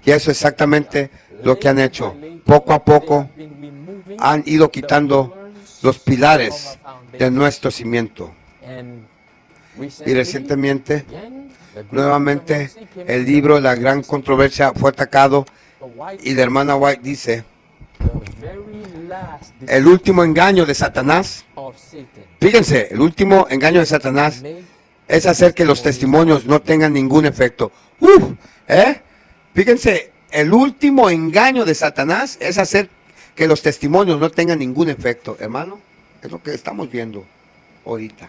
Y eso es exactamente lo que han hecho. Poco a poco han ido quitando los pilares de nuestro cimiento. Y recientemente, nuevamente, el libro La Gran Controversia fue atacado y la hermana White dice, el último engaño de Satanás, fíjense, el último engaño de Satanás es hacer que los testimonios no tengan ningún efecto. Fíjense, el último engaño de Satanás es hacer que los testimonios no tengan ningún efecto. Hermano, es lo que estamos viendo ahorita.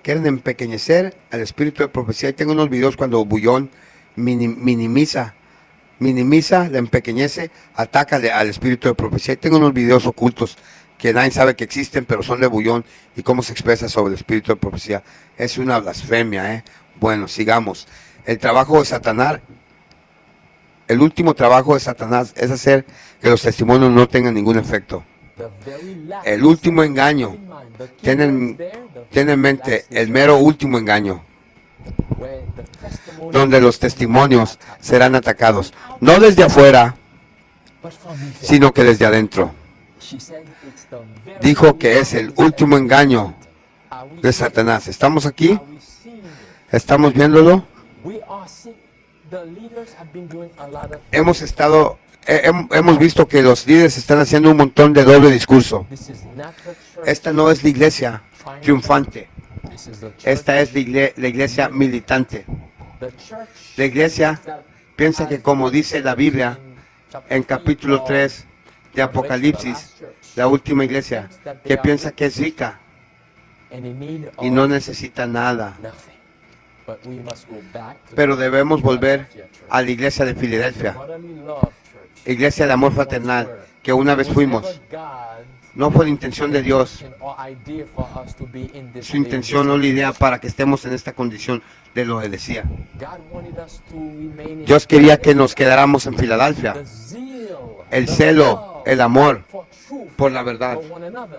Quieren empequeñecer al espíritu de profecía. Y tengo unos videos cuando Bullón minimiza, le empequeñece, ataca al espíritu de profecía. Y tengo unos videos ocultos que nadie sabe que existen, pero son de Bullón y cómo se expresa sobre el espíritu de profecía. Es una blasfemia, Bueno, sigamos. El trabajo de Satanás, el último trabajo de Satanás es hacer que los testimonios no tengan ningún efecto. El último engaño. Ten en mente el mero último engaño, donde los testimonios serán atacados, no desde afuera, sino que desde adentro. Dijo que es el último engaño de Satanás. ¿Estamos aquí? ¿Estamos viéndolo? Hemos visto que los líderes están haciendo un montón de doble discurso. Esta no es la iglesia triunfante. Esta es la iglesia militante. La iglesia piensa que, como dice la Biblia en capítulo 3 de Apocalipsis, la última iglesia, que piensa que es rica y no necesita nada. Pero debemos volver a la iglesia de Filadelfia, iglesia de amor fraternal, que una vez fuimos. No fue la intención de Dios, su intención o la idea para que estemos en esta condición de lo que decía. Dios quería que nos quedáramos en Filadelfia. El celo, el amor por la verdad,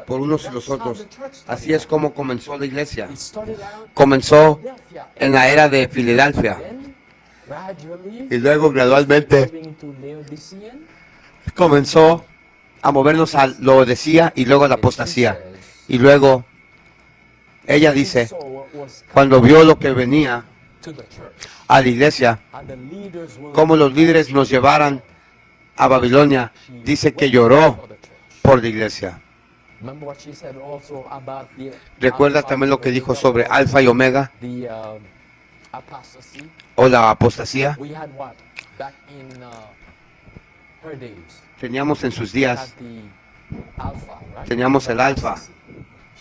por unos y los otros. Así es como comenzó la iglesia. Comenzó en la era de Filadelfia. Y luego gradualmente comenzó a movernos a lo decía y luego a la apostasía. Y luego ella dice, cuando vio lo que venía a la iglesia, cómo los líderes nos llevaran a Babilonia, dice que lloró por la iglesia. Recuerda también lo que dijo sobre Alfa y Omega o la apostasía. Teníamos en sus días, teníamos el Alfa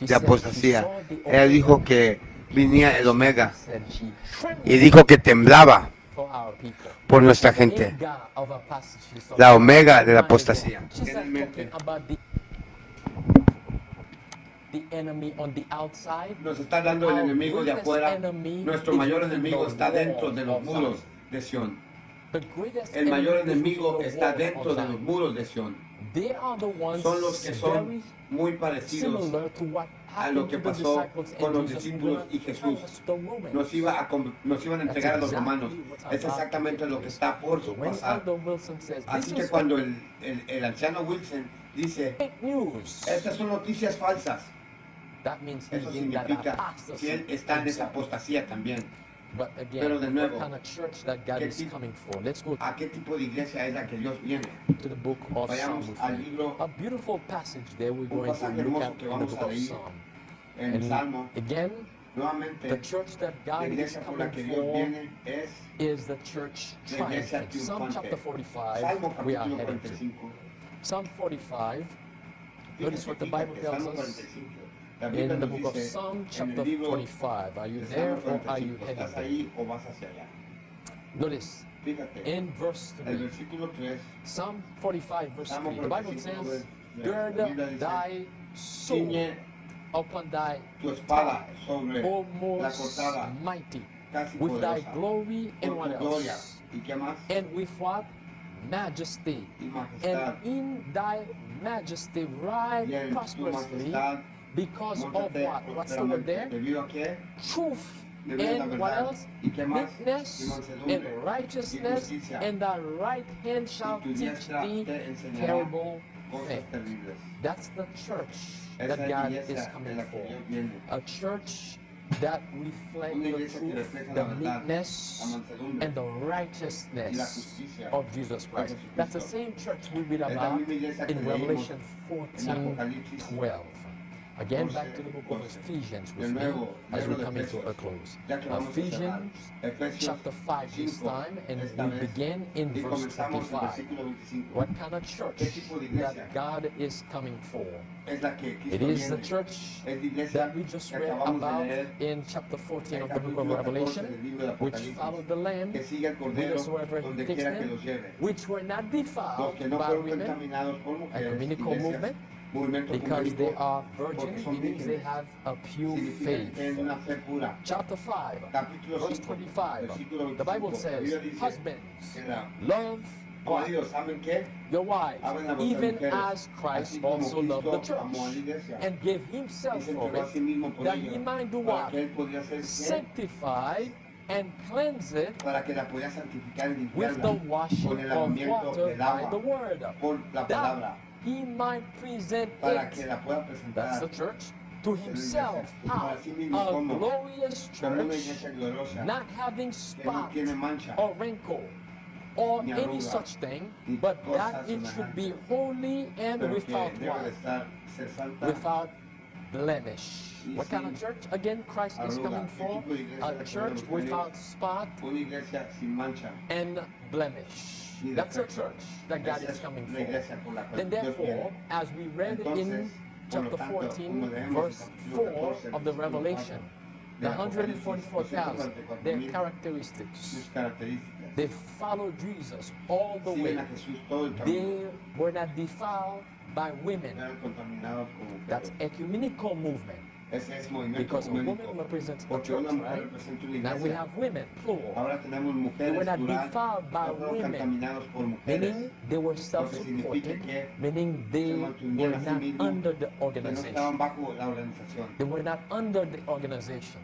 de apostasía. Ella dijo que venía el Omega y dijo que temblaba por nuestra gente. La Omega de la apostasía. Nos está hablando el enemigo de afuera. Nuestro mayor enemigo está dentro de los muros de Sión. El mayor enemigo está dentro de los muros de Sión. Son los que son muy parecidos a lo que pasó con los discípulos y Jesús. Nos iban a entregar a los romanos. Es exactamente lo que está por pasar. Así que cuando el anciano Wilson dice, estas son noticias falsas, eso significa que él está en esa apostasía también. Pero de nuevo, ¿a qué tipo de iglesia es la que Dios viene? Vayamos al libro, un pasaje hermoso que vamos a leer en el Salmo. Nuevamente, la iglesia por la que Dios viene es la iglesia triunfante. Salmo capítulo 45. Notice what the Bible tells us in the book of Psalm chapter 45. Are you there or are you heading there? Notice in verse 3, Psalm 45 verse 3, the Bible says, gird thy soul upon thy thigh, O most mighty, with thy glory and what else? And with what? Majesty. And in thy majesty ride prosperously because of what? What's the word there? Truth. And what else? Meekness and righteousness, and thy right hand shall teach thee terrible things. That's the church that God is coming for. A church that reflects the truth, the meekness, and the righteousness of Jesus Christ. That's the same church we read about in Revelation 14:12. Again, back to the book of Ephesians with me as we come into a close. Ephesians chapter 5 this time, and we begin in verse 25. What kind of church that God is coming for? It is the church that we just read about in chapter 14 of the book of Revelation, which followed the Lamb, whithersoever he takes them, which were not defiled by women, ecumenical movement, because they are virgins, meaning they have a pure faith. Chapter 5, verse 25, the Bible says, husbands, love your wives, even as Christ also loved the church and gave himself for it, that he might do what? Sanctify and cleanse it with the washing of water by the word, that he might present it, that's the church, to himself out a glorious church, not having spot or wrinkle or any such thing, but that it should be holy and without what? Without blemish. What kind of church? Again, Christ is coming for a church without spot and blemish. That's a church that God is coming for. Then therefore, as we read in chapter 14, verse 4 of the Revelation, the 144,000, their characteristics. They followed Jesus all the way. They were not defiled by women. That's ecumenical movement. Because a woman represents the church, right? Now we have women, plural. They were not defiled by women, meaning they were self-supported, meaning they were not under the organization. They were not under the organization.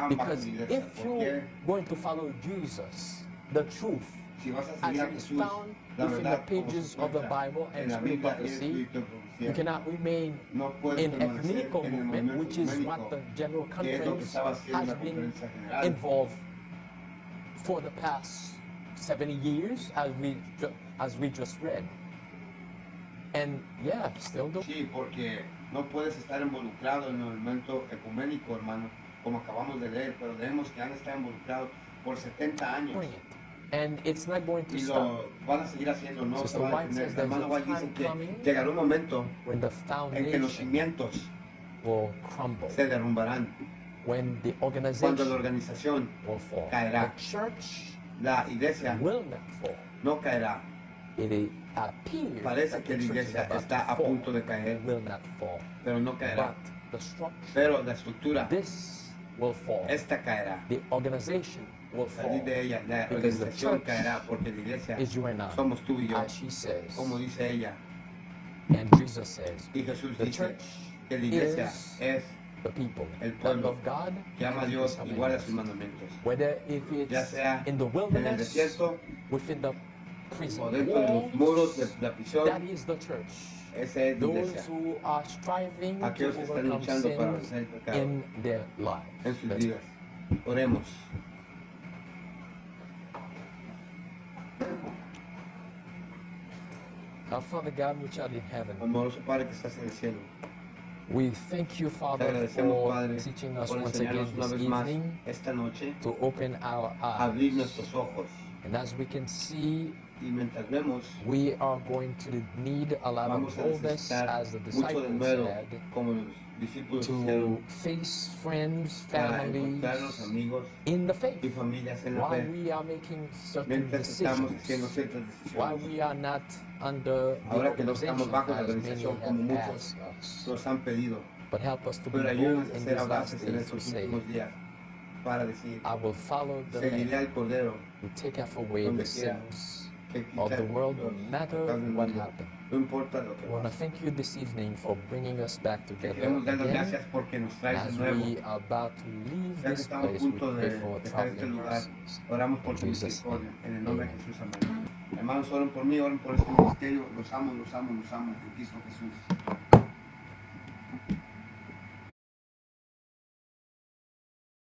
Because if you're going to follow Jesus, the truth, as it is found within the pages of the Bible and spirit prophecy, you cannot remain in ecumenical movement, which is what the General Conference has been involved for the past 70 years, as we just read. And yeah, still do. Sí, porque no puedes estar involucrado en el movimiento ecuménico, hermano, como acabamos de leer, pero leemos que han estado involucrados por 70 años. And it's not going to y stop. lo van a seguir haciendo, no se Sister va a White says detener. there's Hermano a White time dice que coming llegará un momento when the en que los foundation cimientos will crumble, se derrumbarán, when the cuando la organization organización will fall. caerá. The church La iglesia will not fall. no caerá. It appears Parece that que the la church is iglesia about está to a fall. punto de caer, It will not fall. pero no caerá. But the structure, Pero la estructura, this will fall. esta caerá. The organization will fall. Salir de ella, la Because the organización church caerá, porque la iglesia is you and I, somos tú y yo, as she says. como dice ella. And Jesus says, Y Jesús the dice church que la iglesia is es the people el that pueblo love God que ama a and Dios keep y His guarda sus commandments. mandamientos. Whether if Ya it's sea in the en el wilderness, desierto within the prison o dentro de los muros de walls, la prisión, that is the church. esa es la Those iglesia. who are striving Aquellos to que están overcome luchando para sin vencer el pecado in their lives. en sus Let's vidas. Oremos. Our Father God, which art in heaven, Amoroso Padre que estás en el cielo, we thank you, te Father, agradecemos, for Padre, teaching us por once again enseñarnos una this vez más evening esta noche to open our a abrir eyes. nuestros ojos. And as we can see, Y mientras vemos, we are going to need a lot of vamos a boldness, necesitar as the mucho disciples desnudo, had, como los discípulos to hicieron, face friends, para encontrarnos families amigos in the faith, y familias en la while fe, we are making certain mientras estamos haciendo decisions, ciertas while decisiones. we are not under the Ahora que no organization estamos bajo la as many organización como have muchos asked us. nos han pedido, But help us to be pero bold ayúdanos a in ser these last audaces en days to estos say, últimos días para decir, I will follow the seguiré Lamb al Cordero who taketh away donde the quiera sins que of quita the world, no los matter pecados del what mundo. happened. No importa lo que I want to pase. thank you this evening for bringing us back Te together queremos dar las again. gracias porque nos traes de As nuevo. we are about to leave Ya que this estamos a place, we punto pray de for dejar este traveling lugar, mercies. oramos por In tu Jesus' misericordia. name. En el nombre de Amen. Jesús, amén. Hermanos, oren por mí, oren por este ministerio. Los amo, los amo, los amo. En Cristo Jesús.